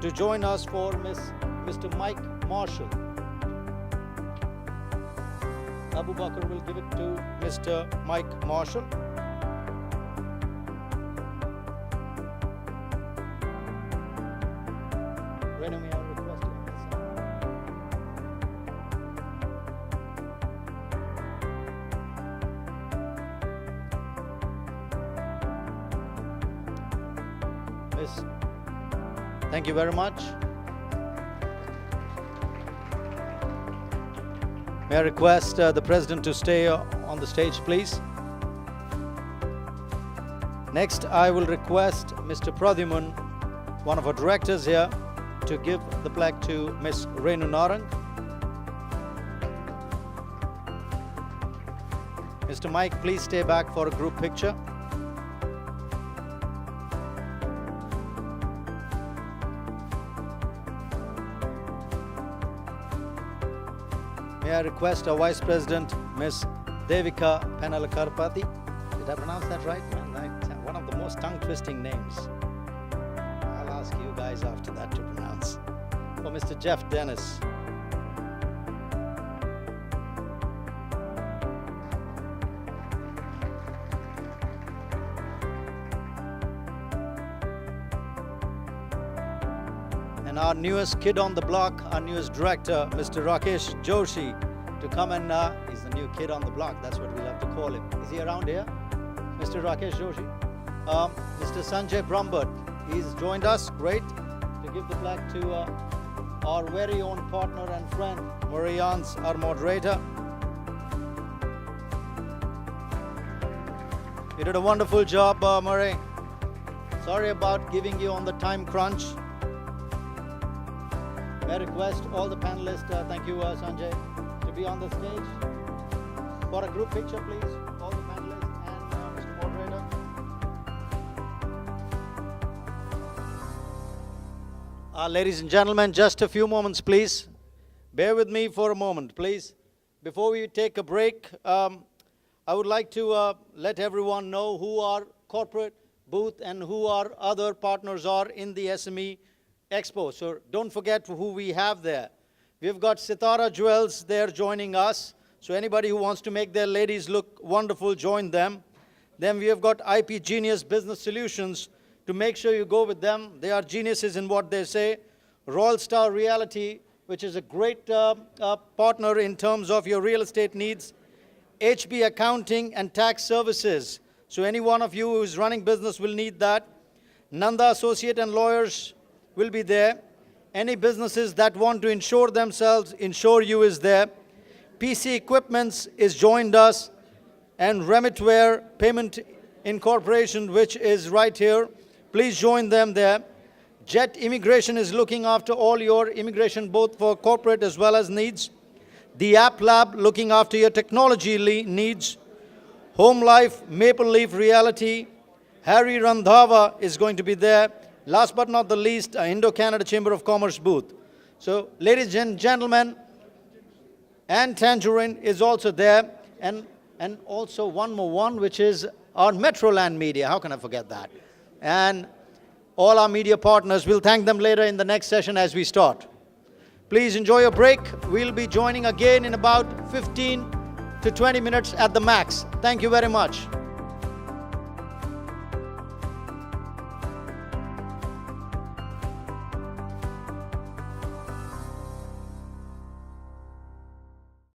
to join us for Mr. Mike Marshall. Abu Bakr will give it to Mr. Mike Marshall. Renu, may I request you on this side? Miss, thank you very much. May I request the President to stay on the stage, please? Next, I will request Mr. Pradyuman, one of our directors here, to give the plaque to Ms. Renu Narang. Mr. Mike, please stay back for a group picture. May I request our Vice President, Ms. Devika Penalakarpati. Did I pronounce that right? One of the most tongue-twisting names. I'll ask you guys after that to pronounce. For Mr. Jeff Dennis. And our newest kid on the block, our newest director, Mr. Rakesh Joshi, to come and, he's the new kid on the block, that's what we love to call him. Is he around here? Mr. Rakesh Joshi? Mr. Sanjay Brambhat, he's joined us, great, to give the plaque to our very own partner and friend, Murray Yans, our moderator. You did a wonderful job, Murray. Sorry about giving you on the time crunch. May I request all the panelists, thank you Sanjay, to be on the stage for a group picture, please. All the panelists and Mr. Moderator. Ladies and gentlemen, just a few moments, please. Bear with me for a moment, please. Before we take a break, I would like to let everyone know who our corporate booth and who our other partners are in the SME Expo. So don't forget who we have there. We've got Sitara Jewels there joining us. So anybody who wants to make their ladies look wonderful, join them. Then we have got IP Genius Business Solutions to make sure you go with them. They are geniuses in what they say. Royal Star Realty, which is a great partner in terms of your real estate needs. HB Accounting and Tax Services. So any one of you who is running business will need that. Nanda Associate and Lawyers will be there. Any businesses that want to insure themselves, Insure You is there. PC Equipments is joined us, and Remitware Payment Incorporation, which is right here. Please join them there. Jet Immigration is looking after all your immigration, both for corporate as well as needs. The App Lab looking after your technology needs. Home Life, Maple Leaf Reality. Harry Randhava is going to be there. Last but not the least, Indo-Canada Chamber of Commerce booth. So, ladies and gentlemen, and Tangerine is also there, and also one more one, which is our Metroland Media. How can I forget that? And all our media partners, we'll thank them later in the next session as we start. Please enjoy your break. We'll be joining again in about 15 to 20 minutes at the max. Thank you very much.